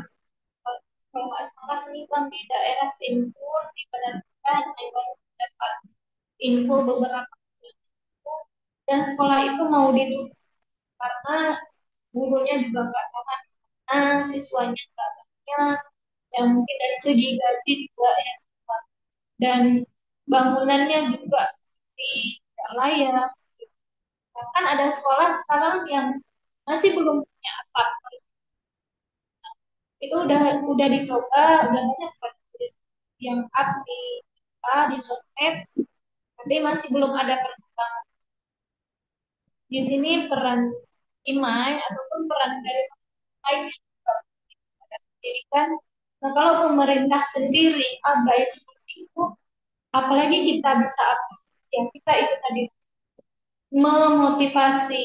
[SPEAKER 2] kalau nggak salah nih bang di daerah Simpur di Pedangan yang baru dapat info beberapa dan sekolah itu mau ditutup karena gurunya juga nggak tahan, siswanya nggak banyak, yang mungkin dari segi gaji juga ya, dan bangunannya juga tidak layak. Bahkan ada sekolah sekarang yang masih belum punya atap. Itu udah dicoba, udah banyak yang up di sosmed, tapi masih belum ada perkembangan. Di sini peran IMAI ataupun peran dari lainnya juga ada pendidikan. Nah, kalau pemerintah sendiri abai seperti itu, apalagi kita bisa apa? Ya kita itu tadi memotivasi,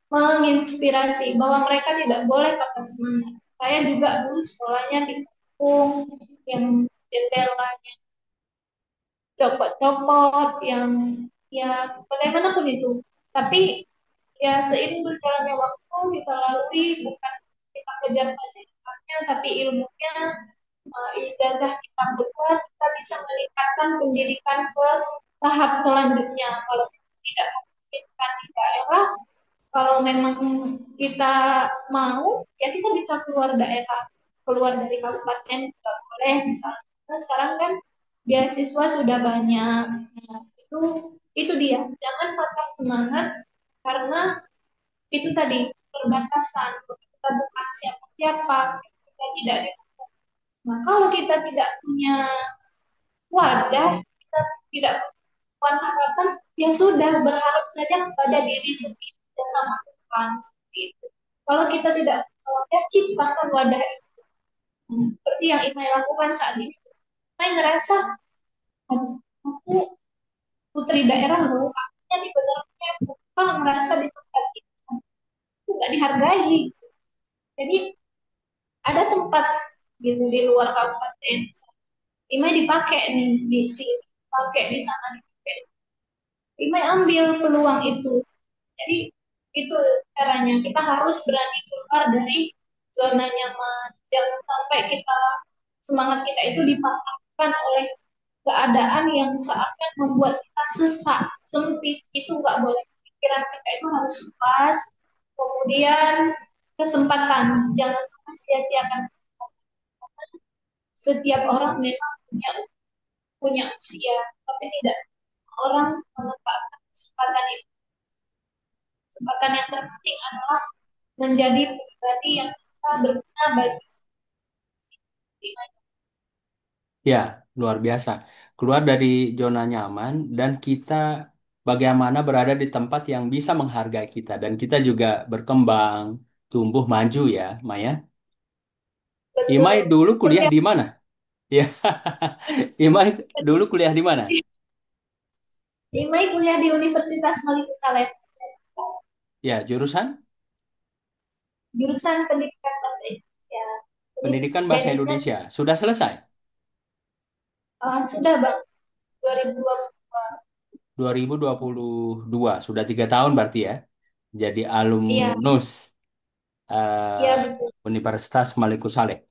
[SPEAKER 2] menginspirasi bahwa mereka tidak boleh patah semangat. Saya juga dulu sekolahnya di kampung yang jendelanya copot-copot, yang ya bagaimanapun itu. Tapi ya seiring berjalannya waktu kita lalui, bukan kita kejar fasilitasnya, tapi ilmunya, ijazah kita keluar, kita bisa meningkatkan pendidikan ke tahap selanjutnya. Kalau tidak memungkinkan di daerah, kalau memang kita mau, ya kita bisa keluar daerah, keluar dari kabupaten juga boleh misalnya. Nah, sekarang kan beasiswa sudah banyak. Nah, itu dia. Jangan patah semangat karena itu tadi perbatasan. Kita bukan siapa-siapa, kita tidak ada. Nah, kalau kita tidak punya wadah, kita tidak punya harapan, ya sudah berharap saja kepada diri sendiri dan sama Tuhan. Seperti itu. Kalau kita tidak punya wadah, ciptakan wadah itu. Seperti yang Imai lakukan saat ini. Imai ngerasa, "Aduh, aku putri daerah loh, aku di benar-benar bukan merasa di tempat itu, aku nggak dihargai." Jadi ada tempat gitu di luar kabupaten, Imai dipakai nih di sini, pakai di sana, dipakai. Imai ambil peluang itu. Jadi itu caranya. Kita harus berani keluar dari zona nyaman. Jangan sampai semangat kita itu dipatahkan oleh keadaan yang seakan membuat kita sesak, sempit. Itu nggak boleh. Pikiran kita itu harus luas. Kemudian kesempatan, jangan pernah sia-siakan. Setiap orang memang punya usia, tapi tidak orang memanfaatkan kesempatan itu. Kesempatan yang terpenting adalah menjadi pribadi yang bisa berguna bagi lingkungan.
[SPEAKER 1] Ya, luar biasa. Keluar dari zona nyaman dan kita bagaimana berada di tempat yang bisa menghargai kita dan kita juga berkembang, tumbuh maju ya, Maya. Imai
[SPEAKER 2] Betul.
[SPEAKER 1] dulu kuliah
[SPEAKER 2] Kuliah
[SPEAKER 1] di mana? Ya, Imai dulu kuliah di mana?
[SPEAKER 2] Imai kuliah di Universitas Malik Saleh,
[SPEAKER 1] Ya, jurusan
[SPEAKER 2] jurusan pendidikan bahasa Indonesia. Jadi
[SPEAKER 1] Pendidikan Bahasa
[SPEAKER 2] basisnya
[SPEAKER 1] Indonesia. Sudah selesai?
[SPEAKER 2] sudah bang 2022.
[SPEAKER 1] 2022. Sudah 3 tahun berarti ya. Jadi
[SPEAKER 2] Iya,
[SPEAKER 1] alumnus
[SPEAKER 2] iya
[SPEAKER 1] eh,
[SPEAKER 2] betul.
[SPEAKER 1] Universitas Maliku Saleh.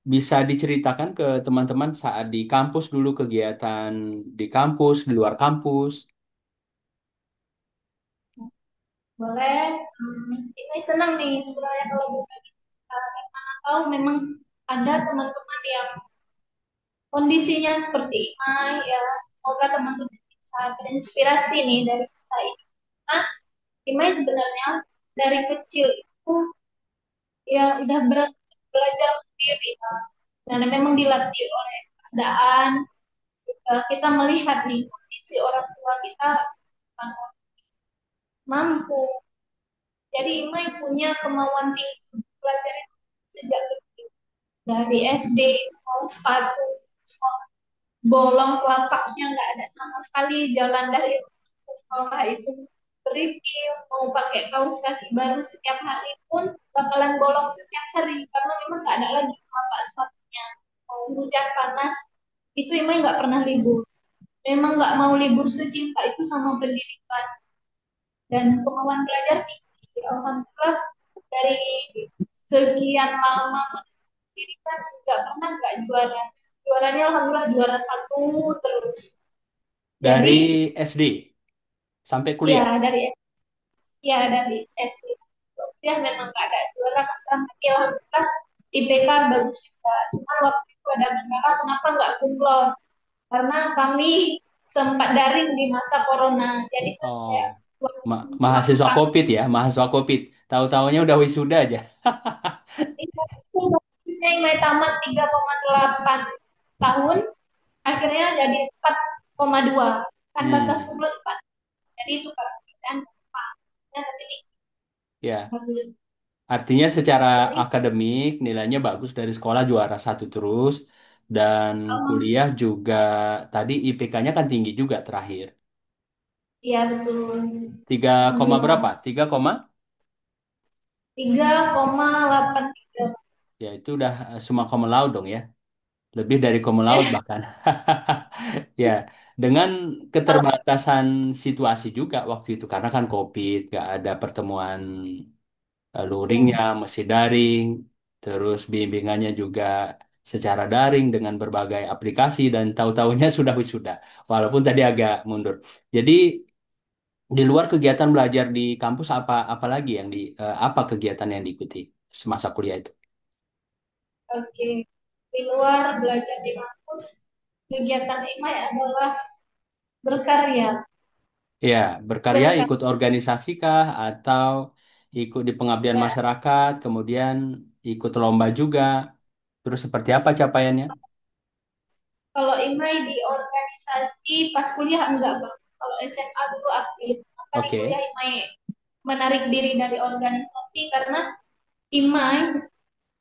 [SPEAKER 1] Bisa diceritakan ke teman-teman saat di kampus dulu kegiatan di kampus, di luar kampus.
[SPEAKER 2] Boleh. Imai senang nih sebenarnya kalau berbagi cerita. Tahu memang ada teman-teman yang kondisinya seperti Imai ya. Semoga teman-teman bisa terinspirasi nih dari kita ini. Nah, Imai sebenarnya dari kecil itu ya udah belajar sendiri kan. Dan memang dilatih oleh keadaan. Kita melihat nih kondisi orang tua kita kan mampu. Jadi Imai punya kemauan tinggi untuk belajar itu sejak kecil. Dari SD mau sepatu, bolong telapaknya nggak ada sama sekali, jalan dari ke sekolah itu kerikil, mau pakai kaos kaki baru setiap hari pun bakalan bolong setiap hari karena memang nggak ada lagi telapak sepatunya. Mau hujan panas itu Imai nggak pernah libur, memang nggak mau libur, secinta itu sama pendidikan dan kemauan belajar tinggi. Alhamdulillah dari sekian lama pendidikan nggak pernah nggak juara. Juaranya alhamdulillah juara satu terus.
[SPEAKER 1] Dari
[SPEAKER 2] Jadi
[SPEAKER 1] SD sampai
[SPEAKER 2] Ya
[SPEAKER 1] kuliah.
[SPEAKER 2] dari dari SD. Ya memang nggak ada juara kan, tapi alhamdulillah IPK bagus juga. Cuma waktu itu ada kendala kenapa nggak kumlot? Karena kami sempat daring di masa corona, jadi kan
[SPEAKER 1] Oh,
[SPEAKER 2] kayak waktu
[SPEAKER 1] mahasiswa
[SPEAKER 2] praktik
[SPEAKER 1] COVID ya, mahasiswa COVID. Tahu-taunya udah wisuda aja.
[SPEAKER 2] itu saya nilai tamat 3,8 tahun, akhirnya jadi 4,2 kan batas
[SPEAKER 1] Hmm,
[SPEAKER 2] kumlot 4. Jadi itu kan dan tapi
[SPEAKER 1] ya.
[SPEAKER 2] bagus.
[SPEAKER 1] Artinya secara
[SPEAKER 2] Jadi
[SPEAKER 1] akademik nilainya bagus dari sekolah juara satu terus dan kuliah juga tadi IPK-nya kan tinggi juga terakhir.
[SPEAKER 2] iya betul.
[SPEAKER 1] 3, koma
[SPEAKER 2] Alhamdulillah.
[SPEAKER 1] berapa? 3, koma?
[SPEAKER 2] 3,83.
[SPEAKER 1] Ya itu udah summa cum laude dong ya. Lebih dari cum laude bahkan. Ya, dengan keterbatasan situasi juga waktu itu karena kan COVID, gak ada pertemuan luringnya,
[SPEAKER 2] Ya,
[SPEAKER 1] mesti daring, terus bimbingannya juga secara daring dengan berbagai aplikasi dan tahu-tahunya sudah wisuda, walaupun tadi agak mundur. Jadi di luar kegiatan belajar di kampus apa lagi yang apa kegiatan yang diikuti semasa kuliah itu?
[SPEAKER 2] oke. Di luar belajar di kampus, kegiatan IMAI adalah berkarya.
[SPEAKER 1] Ya, berkarya
[SPEAKER 2] Berkarya.
[SPEAKER 1] ikut organisasi kah atau ikut di pengabdian masyarakat, kemudian ikut lomba juga. Terus seperti apa capaiannya?
[SPEAKER 2] Kalau IMAI di organisasi pas kuliah enggak, Bang. Kalau SMA dulu aktif. Maka di kuliah
[SPEAKER 1] Oke,
[SPEAKER 2] IMAI menarik diri dari organisasi karena IMAI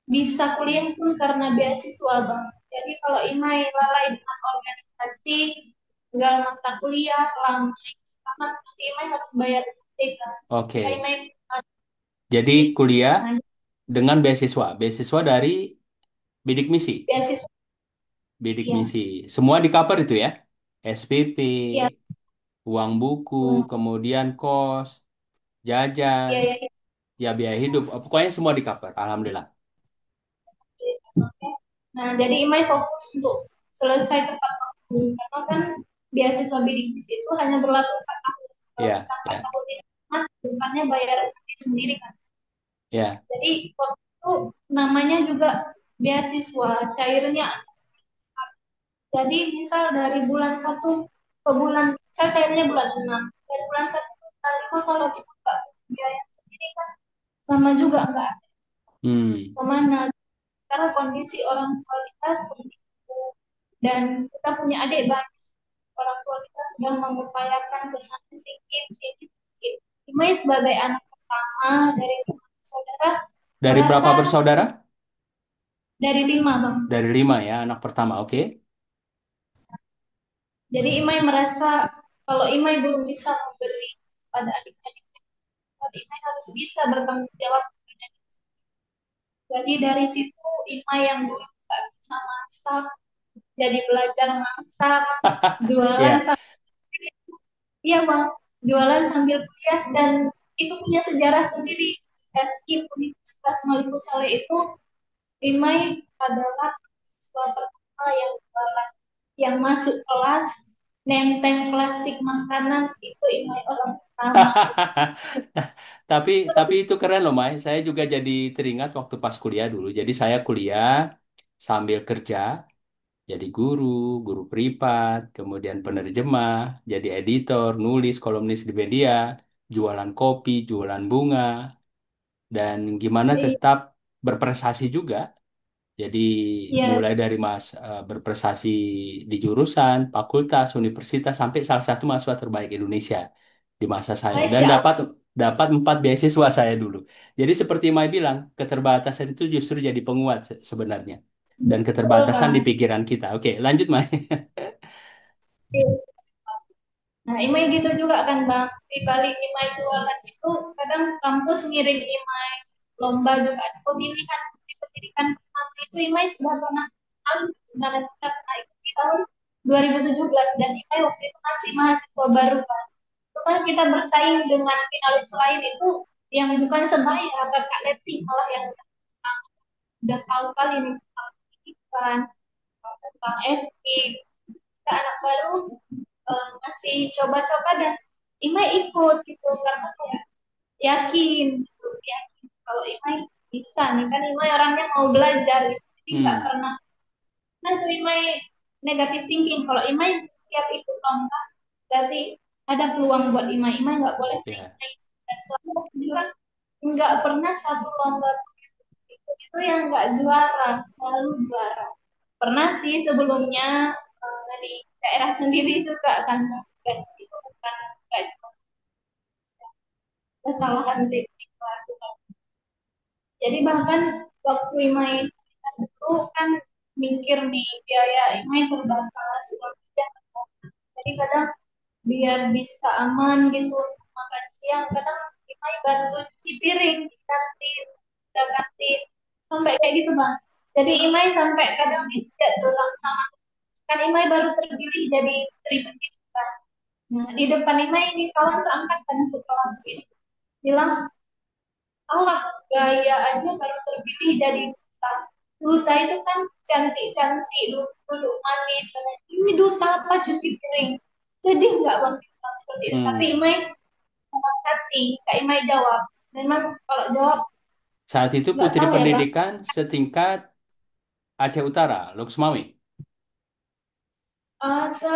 [SPEAKER 2] bisa kuliah pun karena beasiswa, Bang. Jadi kalau IMAI lalai dengan organisasi, tinggal mata kuliah, lama amat nanti IMAI harus bayar UT kan. Supaya
[SPEAKER 1] oke.
[SPEAKER 2] IMAI
[SPEAKER 1] Jadi kuliah
[SPEAKER 2] nah,
[SPEAKER 1] dengan beasiswa, beasiswa dari bidik misi,
[SPEAKER 2] beasiswa
[SPEAKER 1] bidik
[SPEAKER 2] ya,
[SPEAKER 1] misi. Semua di cover itu ya. SPP,
[SPEAKER 2] ya,
[SPEAKER 1] uang buku, kemudian kos, jajan,
[SPEAKER 2] ya, ya,
[SPEAKER 1] ya biaya hidup. Pokoknya semua di cover. Alhamdulillah.
[SPEAKER 2] ya. Nah, jadi IMAI fokus untuk selesai tepat waktu. Karena kan beasiswa bidik misi itu hanya berlaku 4 tahun. Kalau kita
[SPEAKER 1] Ya,
[SPEAKER 2] 4
[SPEAKER 1] ya,
[SPEAKER 2] tahun ini depannya bayar UT sendiri kan.
[SPEAKER 1] ya.
[SPEAKER 2] Jadi waktu itu namanya juga beasiswa, cairnya. Jadi misal dari bulan satu ke bulan, misal cairnya bulan 6, dari bulan satu ke bulan 5 kalau kita nggak biaya sendiri kan sama juga nggak ada
[SPEAKER 1] Hmm.
[SPEAKER 2] kemana. Karena kondisi orang tua kita seperti itu dan kita punya adik banyak, orang tua kita sudah mengupayakan ke sana sedikit sedikit. Imai sebagai anak pertama dari lima saudara
[SPEAKER 1] Dari berapa
[SPEAKER 2] merasa
[SPEAKER 1] bersaudara?
[SPEAKER 2] dari 5 bang.
[SPEAKER 1] Dari 5 ya, anak pertama. Oke.
[SPEAKER 2] Jadi Imai merasa kalau Imai belum bisa memberi pada adik-adik, Imai harus bisa bertanggung jawab. Jadi dari situ Imai yang dulu nggak bisa masak, jadi belajar masak, jualan
[SPEAKER 1] Ya.
[SPEAKER 2] iya bang, jualan sambil kuliah dan itu punya sejarah sendiri. Dan Universitas Maluku Saleh itu Imai adalah siswa pertama yang jualan, yang masuk kelas nenteng plastik makanan itu Imai orang pertama.
[SPEAKER 1] Tapi itu keren loh, Mai. Saya juga jadi teringat waktu pas kuliah dulu. Jadi saya kuliah sambil kerja, jadi guru privat, kemudian penerjemah, jadi editor, nulis, kolumnis di media, jualan kopi, jualan bunga, dan gimana
[SPEAKER 2] Jadi
[SPEAKER 1] tetap berprestasi juga. Jadi
[SPEAKER 2] ya,
[SPEAKER 1] mulai dari berprestasi di jurusan, fakultas, universitas sampai salah satu mahasiswa terbaik Indonesia di masa saya dan
[SPEAKER 2] Masya
[SPEAKER 1] dapat dapat 4 beasiswa saya dulu. Jadi seperti Mai bilang, keterbatasan itu justru jadi penguat sebenarnya dan keterbatasan di
[SPEAKER 2] Allah.
[SPEAKER 1] pikiran kita. Oke, lanjut Mai.
[SPEAKER 2] Nah, Imai gitu juga kan Bang. Di balik Imai jualan itu kadang kampus ngirim Imai lomba juga ada pemilihan di pendidikan pertama itu Imai sudah pernah sebenarnya sudah pernah ikut di tahun 2017 dan Imai waktu itu masih mahasiswa baru kan. Itu kan kita bersaing dengan finalis lain itu yang bukan sebaya kakak Leti malah yang udah tahu kali nih tentang pendidikan, tentang FK, kita anak baru masih coba-coba dan Imai ikut gitu karena kayak yakin gitu, yakin kalau Imai bisa nih kan Imai orangnya mau belajar gitu. Jadi nggak
[SPEAKER 1] Hmm,
[SPEAKER 2] pernah nah tuh Imai negatif thinking kalau Imai siap ikut lomba berarti ada peluang buat Imai Imai nggak boleh
[SPEAKER 1] ya.
[SPEAKER 2] main-main dan selalu aku bilang nggak pernah satu lomba itu yang nggak juara selalu juara pernah sih sebelumnya di daerah sendiri juga kan dan itu bukan nggak cuma kesalahan teknik jadi bahkan waktu main dulu kan mikir nih biaya main terbatas jadi kadang biar bisa aman gitu untuk makan siang kadang Imai bantu cuci piring di kantin udah kantin sampai kayak gitu bang jadi Imai sampai kadang tidak tulang sama kan Imai baru terpilih jadi menteri pendidikan nah, di depan Imai ini kawan seangkatan sekelas ini bilang Allah gaya aja baru terpilih jadi duta duta itu kan cantik-cantik duduk manis ini duta apa cuci piring jadi nggak bang seperti itu tapi
[SPEAKER 1] Hmm.
[SPEAKER 2] Imai hati Kak Imai jawab memang kalau jawab
[SPEAKER 1] Saat itu
[SPEAKER 2] nggak
[SPEAKER 1] Putri
[SPEAKER 2] tahu ya bang
[SPEAKER 1] Pendidikan setingkat Aceh Utara, Loksmawe.
[SPEAKER 2] se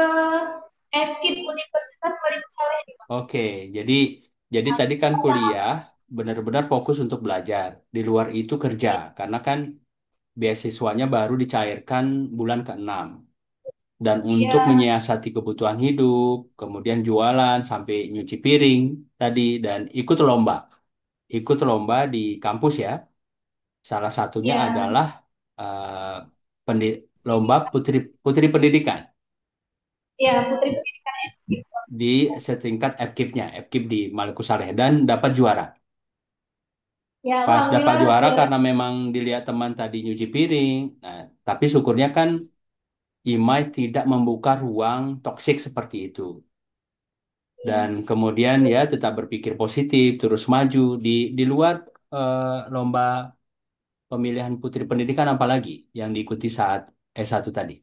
[SPEAKER 2] Ekip Universitas Balik Saleh di Bang.
[SPEAKER 1] Oke, jadi tadi kan kuliah benar-benar fokus untuk belajar. Di luar itu kerja, karena kan beasiswanya baru dicairkan bulan ke-6. Dan untuk
[SPEAKER 2] Iya
[SPEAKER 1] menyiasati kebutuhan hidup, kemudian jualan sampai nyuci piring tadi, dan ikut lomba. Ikut lomba di kampus ya. Salah satunya
[SPEAKER 2] iya
[SPEAKER 1] adalah eh, lomba Putri Putri Pendidikan
[SPEAKER 2] iya Putri Pendidikan Ekip
[SPEAKER 1] di setingkat FKIP-nya, FKIP di Maluku Saleh dan dapat juara.
[SPEAKER 2] ya
[SPEAKER 1] Pas dapat
[SPEAKER 2] alhamdulillah
[SPEAKER 1] juara
[SPEAKER 2] juara
[SPEAKER 1] karena memang dilihat teman tadi nyuci piring. Nah, tapi syukurnya kan Imai tidak membuka ruang toksik seperti itu. Dan kemudian ya tetap berpikir positif, terus maju di luar lomba pemilihan Putri Pendidikan apalagi yang diikuti saat S1 tadi.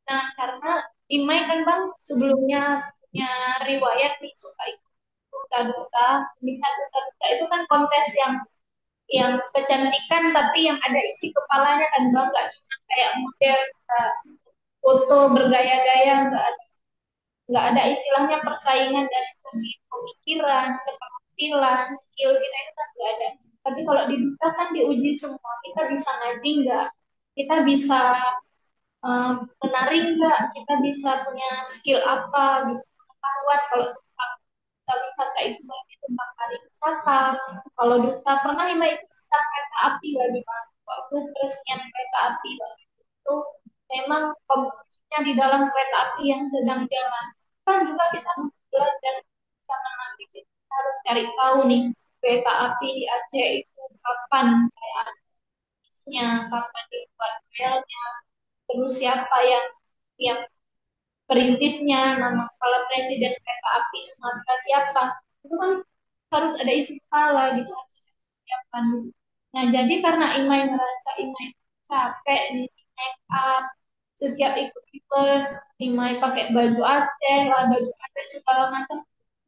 [SPEAKER 2] nah karena Imai kan bang sebelumnya punya riwayat nih suka ikut duta-duta pemilihan duta-duta itu kan kontes yang kecantikan tapi yang ada isi kepalanya kan bang nggak cuma kayak model foto bergaya-gaya nggak ada istilahnya persaingan dari segi pemikiran keterampilan skill kita itu kan nggak ada tapi kalau di duta kan diuji semua kita bisa ngaji nggak kita bisa menari nggak kita bisa punya skill apa gitu pengetahuan kalau duta wisata itu berarti tentang pariwisata kalau duta pernah lima itu tentang kereta api bagaimana waktu peresmian kereta api waktu itu memang kompetisinya di dalam kereta api yang sedang jalan kan juga kita butuh belajar bisa menanti kita harus cari tahu nih kereta api di Aceh itu kapan kayak kapan dibuat relnya terus siapa yang perintisnya, nama kepala presiden kereta api Sumatera siapa, itu kan harus ada isi kepala gitu, harus disiapkan. Nah, jadi karena Imai merasa Imai capek nih, make up, setiap ikut event, Imai pakai baju Aceh lah, baju adat segala macam.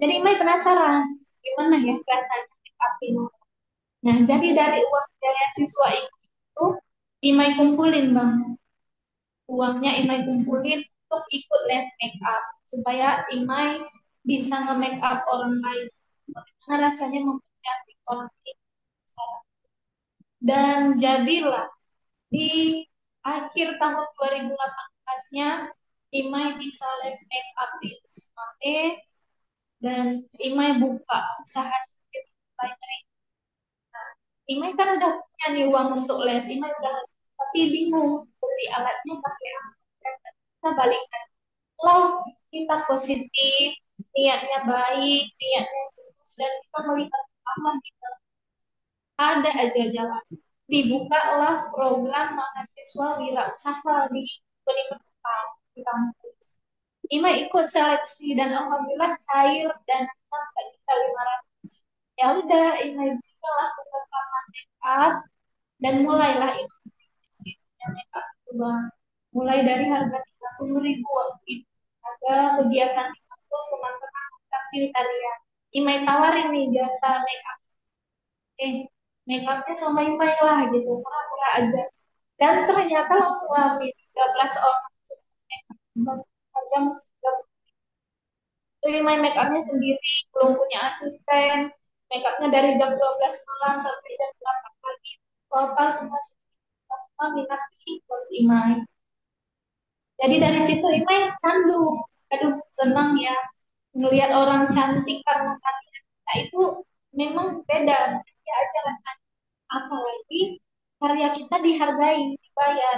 [SPEAKER 2] Jadi Imai penasaran, gimana ya rasanya make up ini. Nah, jadi dari uang biaya siswa itu, Imai kumpulin bang, uangnya Imai kumpulin untuk ikut les make up supaya Imai bisa nge-make up orang lain. Bagaimana rasanya mempercantik orang lain. Dan jadilah di akhir tahun 2018-nya Imai bisa les make up di Wismate dan Imai buka usaha sendiri mulai dari Imai kan udah punya nih uang untuk les, Imai udah tapi bingung beli alatnya pakai apa. Kita balikan kalau kita positif, niatnya baik, niatnya tulus, dan kita melihat Allah kita ada aja jalan. Dibukalah program mahasiswa wirausaha di universitas di kampus. Ima ikut seleksi dan alhamdulillah cair dan sampai kita 500. Ya udah, Ima bukalah program make up dan mulailah itu make up itu bang. Mulai dari harga 30.000 waktu itu ada kegiatan terus teman-teman traktir kalian. Imai tawarin nih jasa make up. Make upnya sama Imai lah gitu, murah-murah aja. Dan ternyata langsung habis 13 orang. Harga masih jadi main make upnya sendiri, belum punya asisten. Make upnya dari jam 12 malam sampai jam 8 pagi. Total semua minat di kos Imai. Jadi dari situ Imai candu. Aduh, senang ya ngelihat orang cantik karena karya kita itu memang beda. Beda aja rasanya. Apalagi karya kita dihargai, dibayar.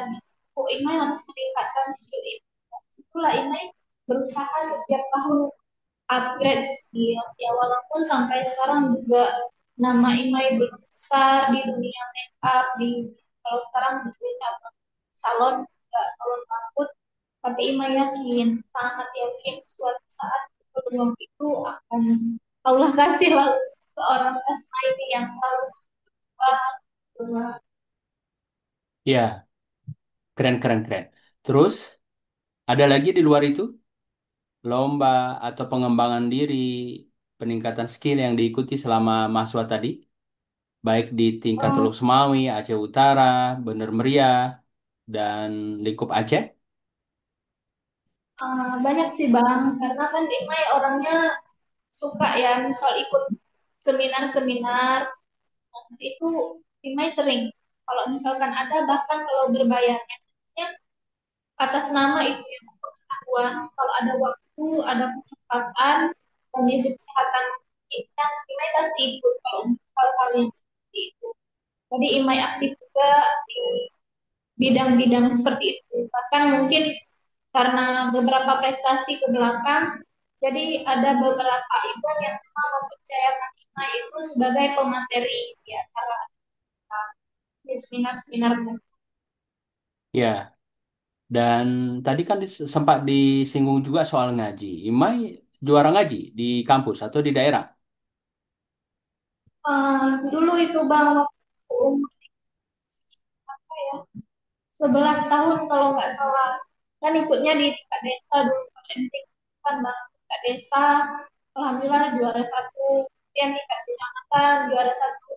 [SPEAKER 2] Oh, Imai harus meningkatkan skill ini. Itulah Imai berusaha setiap tahun upgrade skill ya walaupun sampai sekarang juga nama Imai belum besar di dunia make up di kalau sekarang di cabang salon nggak salon rambut tapi Imai yakin sangat yakin suatu saat peluang itu akan Allah kasih lah seorang sastra ini yang selalu berubah.
[SPEAKER 1] Ya, keren, keren, keren. Terus, ada lagi di luar itu, lomba atau pengembangan diri, peningkatan skill yang diikuti selama mahasiswa tadi, baik di tingkat
[SPEAKER 2] Oh,
[SPEAKER 1] Teluk Semawi, Aceh Utara, Bener Meriah, dan lingkup Aceh.
[SPEAKER 2] banyak sih Bang karena kan Imai orangnya suka ya misal ikut seminar-seminar itu Imai sering kalau misalkan ada bahkan kalau berbayarnya atas nama itu yang pengetahuan kalau ada waktu ada kesempatan kondisi kesehatan kita Imai pasti ikut kalau untuk hal-hal yang seperti itu jadi Imai aktif juga di bidang-bidang seperti itu bahkan mungkin karena beberapa prestasi ke belakang jadi ada beberapa event yang memang mempercayakan Imai itu sebagai pemateri di acara di seminar-seminar.
[SPEAKER 1] Ya, dan tadi kan sempat disinggung juga soal ngaji. Imai juara ngaji di kampus atau di daerah?
[SPEAKER 2] Dulu itu bang waktu umur apa ya 11 tahun kalau nggak salah kan ikutnya di tingkat desa dulu MTQ kan bang tingkat desa alhamdulillah juara satu kemudian tingkat kecamatan juara satu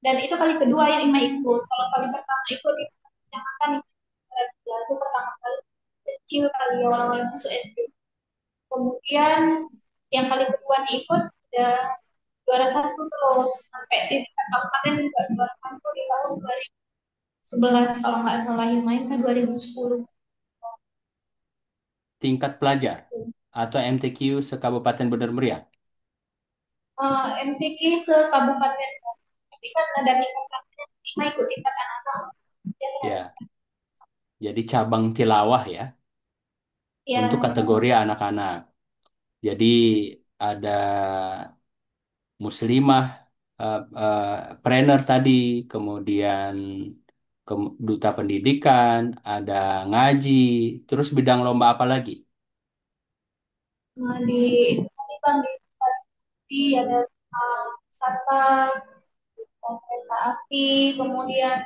[SPEAKER 2] dan itu kali kedua yang Ima ikut kalau kali pertama ikut di tingkat kecamatan itu juara tiga itu pertama kali kecil kali ya awal-awal masuk SD kemudian yang kali kedua ikut udah juara satu terus sampai di tingkat kabupaten juga juara satu di tahun 2011 kalau nggak salah yang main kan 2010.
[SPEAKER 1] Tingkat pelajar atau MTQ se-Kabupaten Bener Meriah?
[SPEAKER 2] MTQ se-kabupaten tapi kan ada tingkat-tingkatnya Ima ikut tingkat anak-anak ya,
[SPEAKER 1] Ya, jadi cabang tilawah ya,
[SPEAKER 2] ya
[SPEAKER 1] untuk
[SPEAKER 2] memang
[SPEAKER 1] kategori anak-anak. Jadi ada muslimah, trainer tadi, kemudian duta pendidikan, ada ngaji, terus bidang lomba apa lagi?
[SPEAKER 2] di tadi kan di ada wisata kereta api kemudian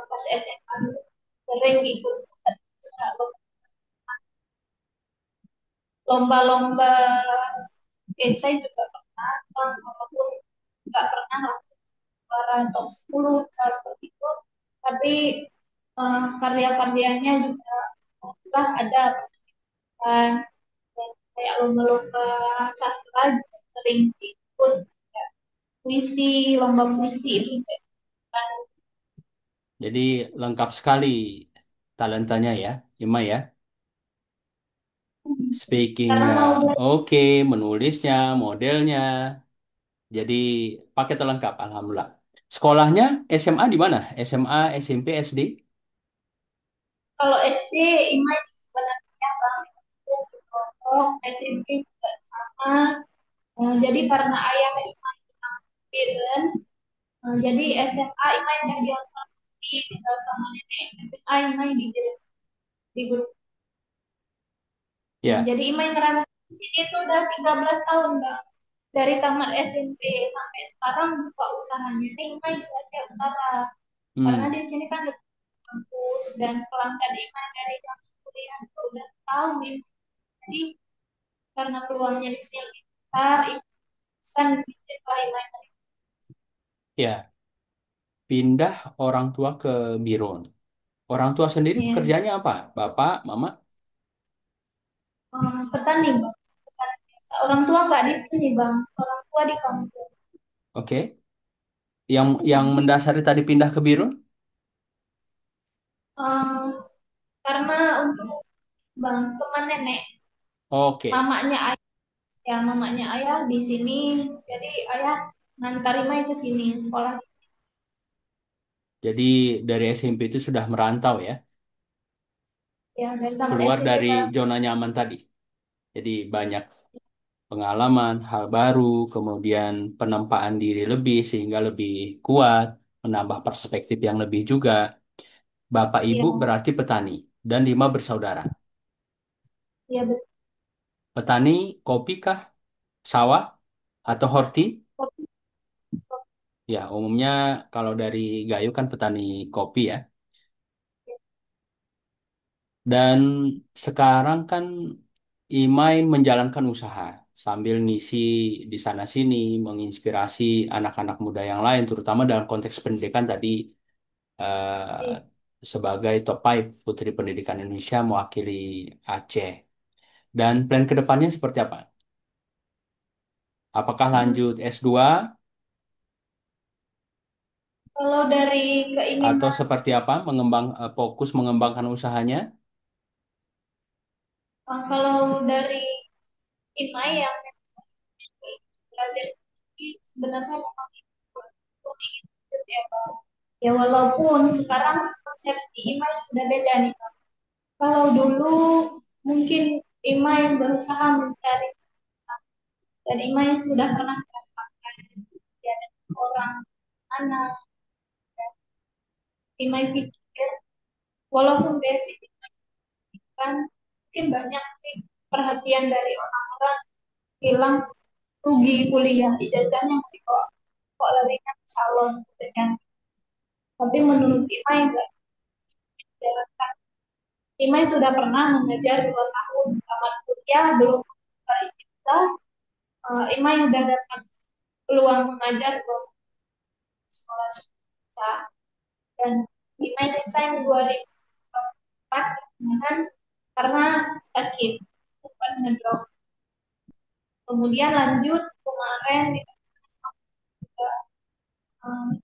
[SPEAKER 2] pas SMA sering ikut lomba-lomba esai juga pernah walaupun nggak pernah langsung juara top 10 misalnya seperti itu tapi karya-karyanya juga lah ada kan dan kayak lomba-lomba sastra juga sering ikut ya, puisi lomba puisi itu juga kan.
[SPEAKER 1] Jadi lengkap sekali talentanya ya, Ima ya.
[SPEAKER 2] Karena
[SPEAKER 1] Speakingnya
[SPEAKER 2] mau belajar
[SPEAKER 1] oke, menulisnya, modelnya, jadi paket lengkap, Alhamdulillah. Sekolahnya SMA di mana? SMA, SMP, SD?
[SPEAKER 2] kalau SD Imai sebenarnya bang itu pondok SMP juga sama. Jadi karena ayah Imai biren jadi SMA Imai udah diantar di tinggal sama nenek SMA Imai di grup.
[SPEAKER 1] Ya.
[SPEAKER 2] Jadi Imai ngerantau di sini tuh udah 13 tahun bang dari tamat SMP sampai sekarang buka usahanya nih Imai di Aceh Utara karena
[SPEAKER 1] Hmm.
[SPEAKER 2] di sini kan dekat kampus dan pelanggan Imai dari jam kuliah tuh udah tahu nih jadi karena peluangnya di sini lebih besar, ibu kan disitulah Imai.
[SPEAKER 1] Ya, pindah orang tua ke biro. Orang tua sendiri
[SPEAKER 2] Ya,
[SPEAKER 1] pekerjaannya apa? Bapak, mama?
[SPEAKER 2] petani bang. Petani. Orang tua nggak di sini bang, orang tua di kampung.
[SPEAKER 1] Oke. Yang mendasari tadi pindah ke biro?
[SPEAKER 2] Eh, karena untuk bang teman nenek,
[SPEAKER 1] Oke.
[SPEAKER 2] mamanya ayah, ya mamanya ayah di sini, jadi ayah ngantar Imai ke sini sekolah.
[SPEAKER 1] Jadi dari SMP itu sudah merantau ya,
[SPEAKER 2] Ya dari taman
[SPEAKER 1] keluar
[SPEAKER 2] SMP
[SPEAKER 1] dari zona nyaman tadi. Jadi banyak pengalaman, hal baru, kemudian penempaan diri lebih sehingga lebih kuat, menambah perspektif yang lebih juga. Bapak ibu
[SPEAKER 2] ya,
[SPEAKER 1] berarti petani dan 5 bersaudara.
[SPEAKER 2] ya betul.
[SPEAKER 1] Petani kopi kah, sawah atau horti? Ya, umumnya kalau dari Gayo kan petani kopi ya. Dan sekarang kan Imai menjalankan usaha sambil ngisi di sana sini, menginspirasi anak-anak muda yang lain, terutama dalam konteks pendidikan tadi
[SPEAKER 2] Iya.
[SPEAKER 1] sebagai topai Putri Pendidikan Indonesia mewakili Aceh. Dan plan ke depannya seperti apa? Apakah
[SPEAKER 2] Hmm,
[SPEAKER 1] lanjut S2
[SPEAKER 2] kalau dari
[SPEAKER 1] atau
[SPEAKER 2] keinginan,
[SPEAKER 1] seperti apa fokus mengembangkan usahanya?
[SPEAKER 2] kalau dari Imai yang belajar tinggi, sebenarnya memang itu ingin ya Bang. Ya walaupun sekarang konsepsi Imai sudah beda nih Bang. Kalau dulu mungkin Imai berusaha mencari, dan Imai sudah pernah mendapatkan ya, orang anak, dan Imai pikir walaupun basic kan mungkin banyak sih perhatian dari orang-orang bilang rugi kuliah ijazahnya kok larinya ke salon pekerjaan. Tapi menurut Imai enggak dijalankan. Imai sudah pernah mengejar 2 tahun tamat kuliah belum kali kita. Imai udah dapat peluang mengajar ke sekolah swasta dan Imai resign 2004 kemudian karena sakit sempat ngedrop. Kemudian lanjut kemarin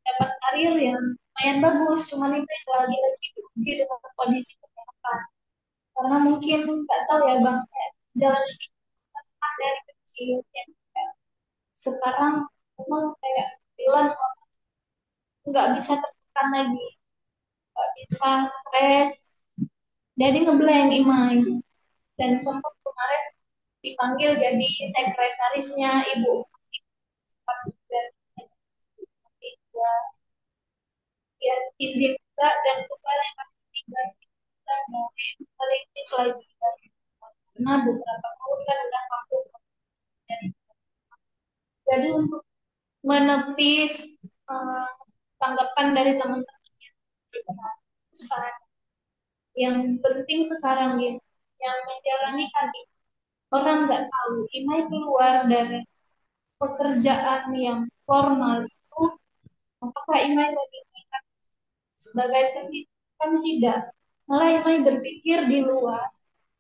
[SPEAKER 2] dapat karir yang lumayan bagus, cuman itu yang lagi-lagi diuji dengan kondisi kesehatan. Karena mungkin nggak tahu ya bang, kayak jalan kita dari kecil ya. Kayak sekarang memang kayak bilang nggak bisa tertekan lagi, nggak bisa stres, jadi ngeblank Imai dan sempat kemarin dipanggil jadi sekretarisnya ibu dan dia izin juga dan kembali lagi tinggal dan merintis lagi karena beberapa tahun kan udah mampu jadi untuk menepis uh, tanggapan dari teman-teman pesan yang penting sekarang ini yang menjalani kan orang nggak tahu Imai keluar dari pekerjaan yang formal itu apakah Imai lebih sebagai pendidikan tidak malah Imai berpikir di luar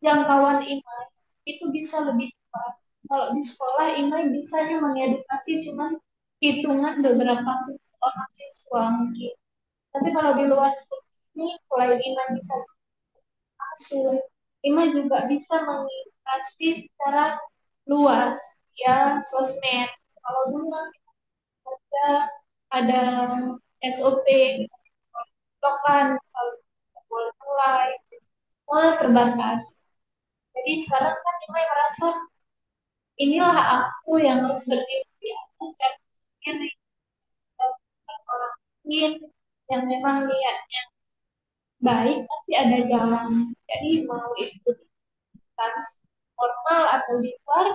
[SPEAKER 2] jangkauan Imai itu bisa lebih luas. Kalau di sekolah Imai bisanya mengedukasi cuma hitungan beberapa orang siswa mungkin. Tapi kalau di luar seperti ini, selain Imai bisa masuk, Imai juga bisa mengedukasi secara luas, ya sosmed. Kalau dulu kan ada SOP, tokan, misalnya boleh mulai, semua terbatas. Jadi sekarang kan Imai merasa inilah aku yang harus berdiri di atas dan sendiri orang lain yang memang niatnya baik tapi ada jalan. Jadi mau itu trans formal atau di luar,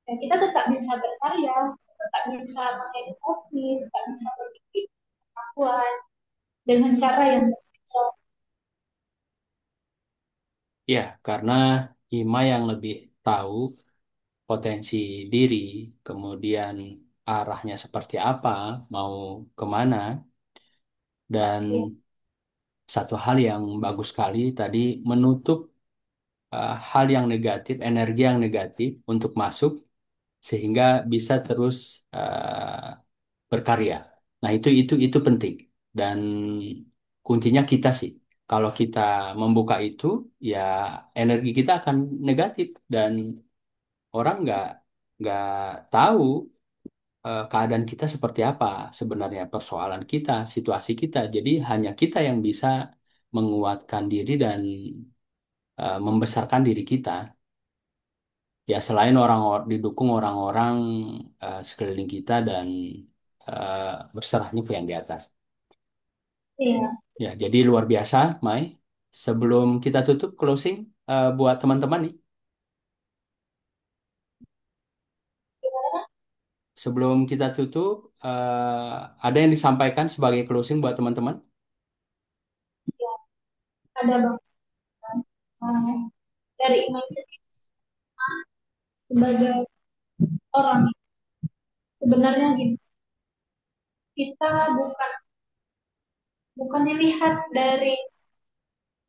[SPEAKER 2] ya kita tetap bisa berkarya, tetap bisa mengedukasi, tetap bisa berpikir kemampuan dengan cara yang berbeda.
[SPEAKER 1] Ya, karena Ima yang lebih tahu potensi diri, kemudian arahnya seperti apa, mau kemana, dan
[SPEAKER 2] iya,
[SPEAKER 1] satu hal yang bagus sekali tadi menutup hal yang negatif, energi yang negatif untuk masuk sehingga bisa terus berkarya. Nah, itu penting dan kuncinya kita sih. Kalau kita membuka itu, ya energi kita akan negatif dan orang nggak tahu keadaan kita seperti apa sebenarnya persoalan kita, situasi kita. Jadi hanya kita yang bisa menguatkan diri dan membesarkan diri kita. Ya selain didukung orang-orang sekeliling kita dan berserahnya ke yang di atas.
[SPEAKER 2] iya.
[SPEAKER 1] Ya, jadi luar biasa, Mai. Sebelum kita tutup closing buat teman-teman nih,
[SPEAKER 2] Gimana?
[SPEAKER 1] sebelum kita tutup, ada yang disampaikan sebagai closing buat teman-teman?
[SPEAKER 2] Ya, ada bang. Eh, dari Iman sendiri sebagai orang sebenarnya gini, kita bukan bukan dilihat dari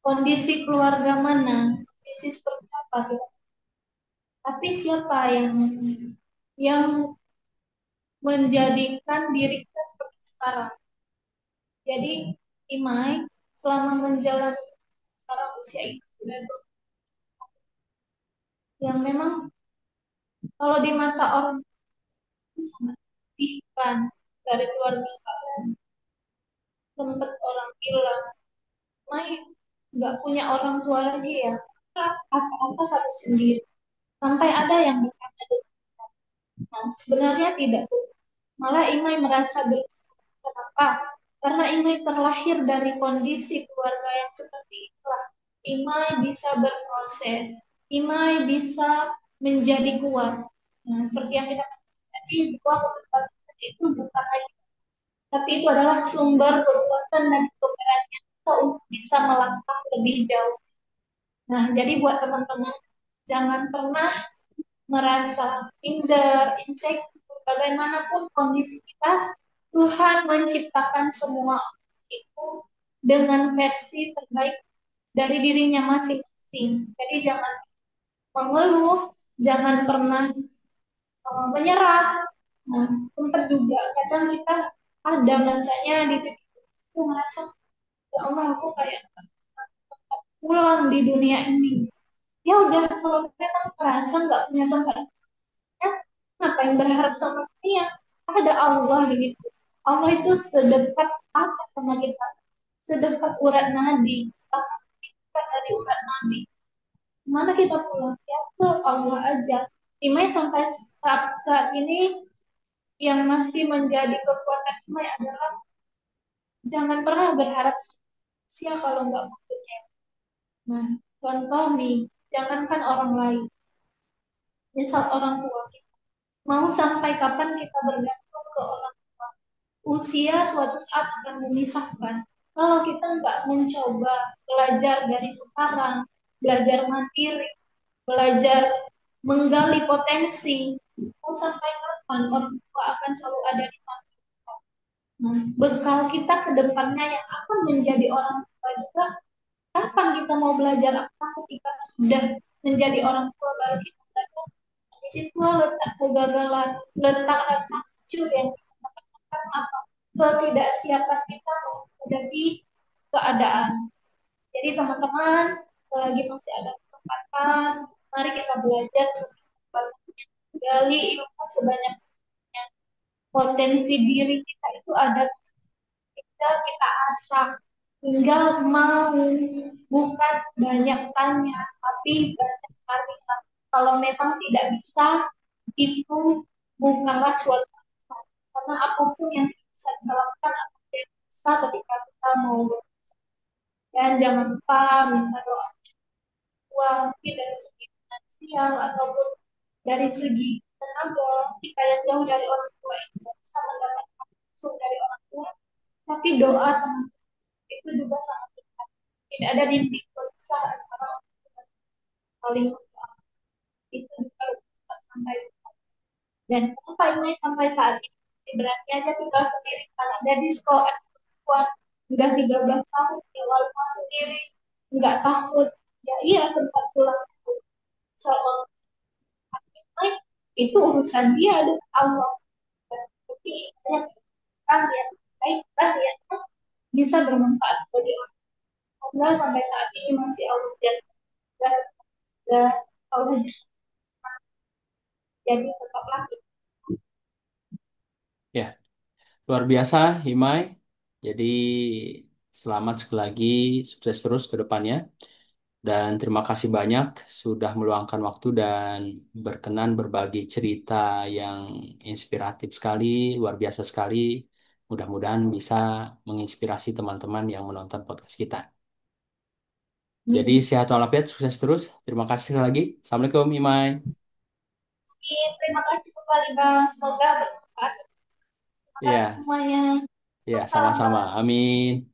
[SPEAKER 2] kondisi keluarga mana, kondisi seperti apa gitu. Tapi siapa yang menjadikan diri kita seperti sekarang. Jadi Imai selama menjalani sekarang usia itu sudah yang memang kalau di mata orang itu sangat menyedihkan dari keluarga kalian. Sempat orang bilang, Mai nggak punya orang tua lagi ya, apa-apa harus sendiri. Sampai ada yang berkata, nah, sebenarnya tidak. Malah Imai merasa kenapa? Karena Imai terlahir dari kondisi keluarga yang seperti itulah. Imai bisa berproses. Imai bisa menjadi kuat. Nah, seperti yang kita katakan tadi, bahwa keterbatasan itu bukan lagi, tapi itu adalah sumber kekuatan dan keberanian kita untuk bisa melangkah lebih jauh. Nah, jadi buat teman-teman, jangan pernah merasa minder, insecure, bagaimanapun kondisi kita, Tuhan menciptakan semua itu dengan versi terbaik dari dirinya masing-masing. Jadi jangan mengeluh, jangan pernah menyerah. Nah, sempat juga kadang kita ada masanya di titik itu merasa, ya Allah aku kayak pulang di dunia ini. Ya udah kalau memang merasa nggak punya tempat, ya, ngapain berharap sama dia? Ada Allah gitu. Allah itu sedekat apa sama kita? Sedekat urat nadi. Bahkan dekat dari urat nadi. Mana kita pulang? Ya ke Allah aja. Imai sampai saat ini yang masih menjadi kekuatan Imai adalah jangan pernah berharap sia kalau nggak mau kecewa. Nah, contoh nih, jangankan orang lain, misal orang tua kita. Mau sampai kapan kita bergantung ke orang tua? Usia suatu saat akan memisahkan. Kalau kita nggak mencoba belajar dari sekarang, belajar mandiri, belajar menggali potensi, mau sampai kapan orang tua akan selalu ada di samping kita. Nah, bekal kita ke depannya yang akan menjadi orang tua juga, kapan kita mau belajar apa ketika sudah menjadi orang tua baru kita belajar. Di situlah letak kegagalan, letak rasa hancur yang kita dapatkan apa ketidaksiapan kita menghadapi keadaan. Jadi teman-teman, selagi masih ada kesempatan, mari kita belajar sebanyak-banyaknya, gali ilmu sebanyak-banyaknya. Potensi diri kita itu ada, tinggal kita asah, tinggal mau, bukan banyak tanya, tapi banyak karya. Kalau memang tidak bisa, itu bukanlah suatu masalah. Karena apapun yang bisa dilakukan, apapun yang bisa ketika kita mau. Dan jangan lupa minta doa tua, mungkin dari segi finansial ataupun dari segi tenaga. Jika yang jauh dari orang tua itu tidak bisa mendapatkan langsung dari orang tua, tapi doa teman itu juga sangat dekat. Tidak ada dinding berpisah antara orang tua dan saling berdoa. Itu kalau kita sampai Dan kenapa ini sampai saat ini berani aja tinggal sendiri karena ada disko kuat udah 13 tahun tinggal rumah sendiri nggak takut ya iya tempat pulang soal lain itu urusan dia dengan Allah. Tapi banyak orang yang baik dan yang bisa bermanfaat bagi orang. Allah sampai saat ini masih Allah dan Allah jadi tetaplah
[SPEAKER 1] Ya, luar biasa, Himai. Jadi, selamat sekali lagi, sukses terus ke depannya. Dan terima kasih banyak sudah meluangkan waktu dan berkenan berbagi cerita yang inspiratif sekali, luar biasa sekali. Mudah-mudahan bisa menginspirasi teman-teman yang menonton podcast kita. Jadi,
[SPEAKER 2] ini.
[SPEAKER 1] sehat walafiat, sukses terus. Terima kasih sekali lagi. Assalamualaikum, Himai.
[SPEAKER 2] Terima kasih kembali Bang, semoga bermanfaat. Terima kasih
[SPEAKER 1] Iya,
[SPEAKER 2] semuanya.
[SPEAKER 1] iya,
[SPEAKER 2] Salam
[SPEAKER 1] sama-sama.
[SPEAKER 2] Bang.
[SPEAKER 1] Amin.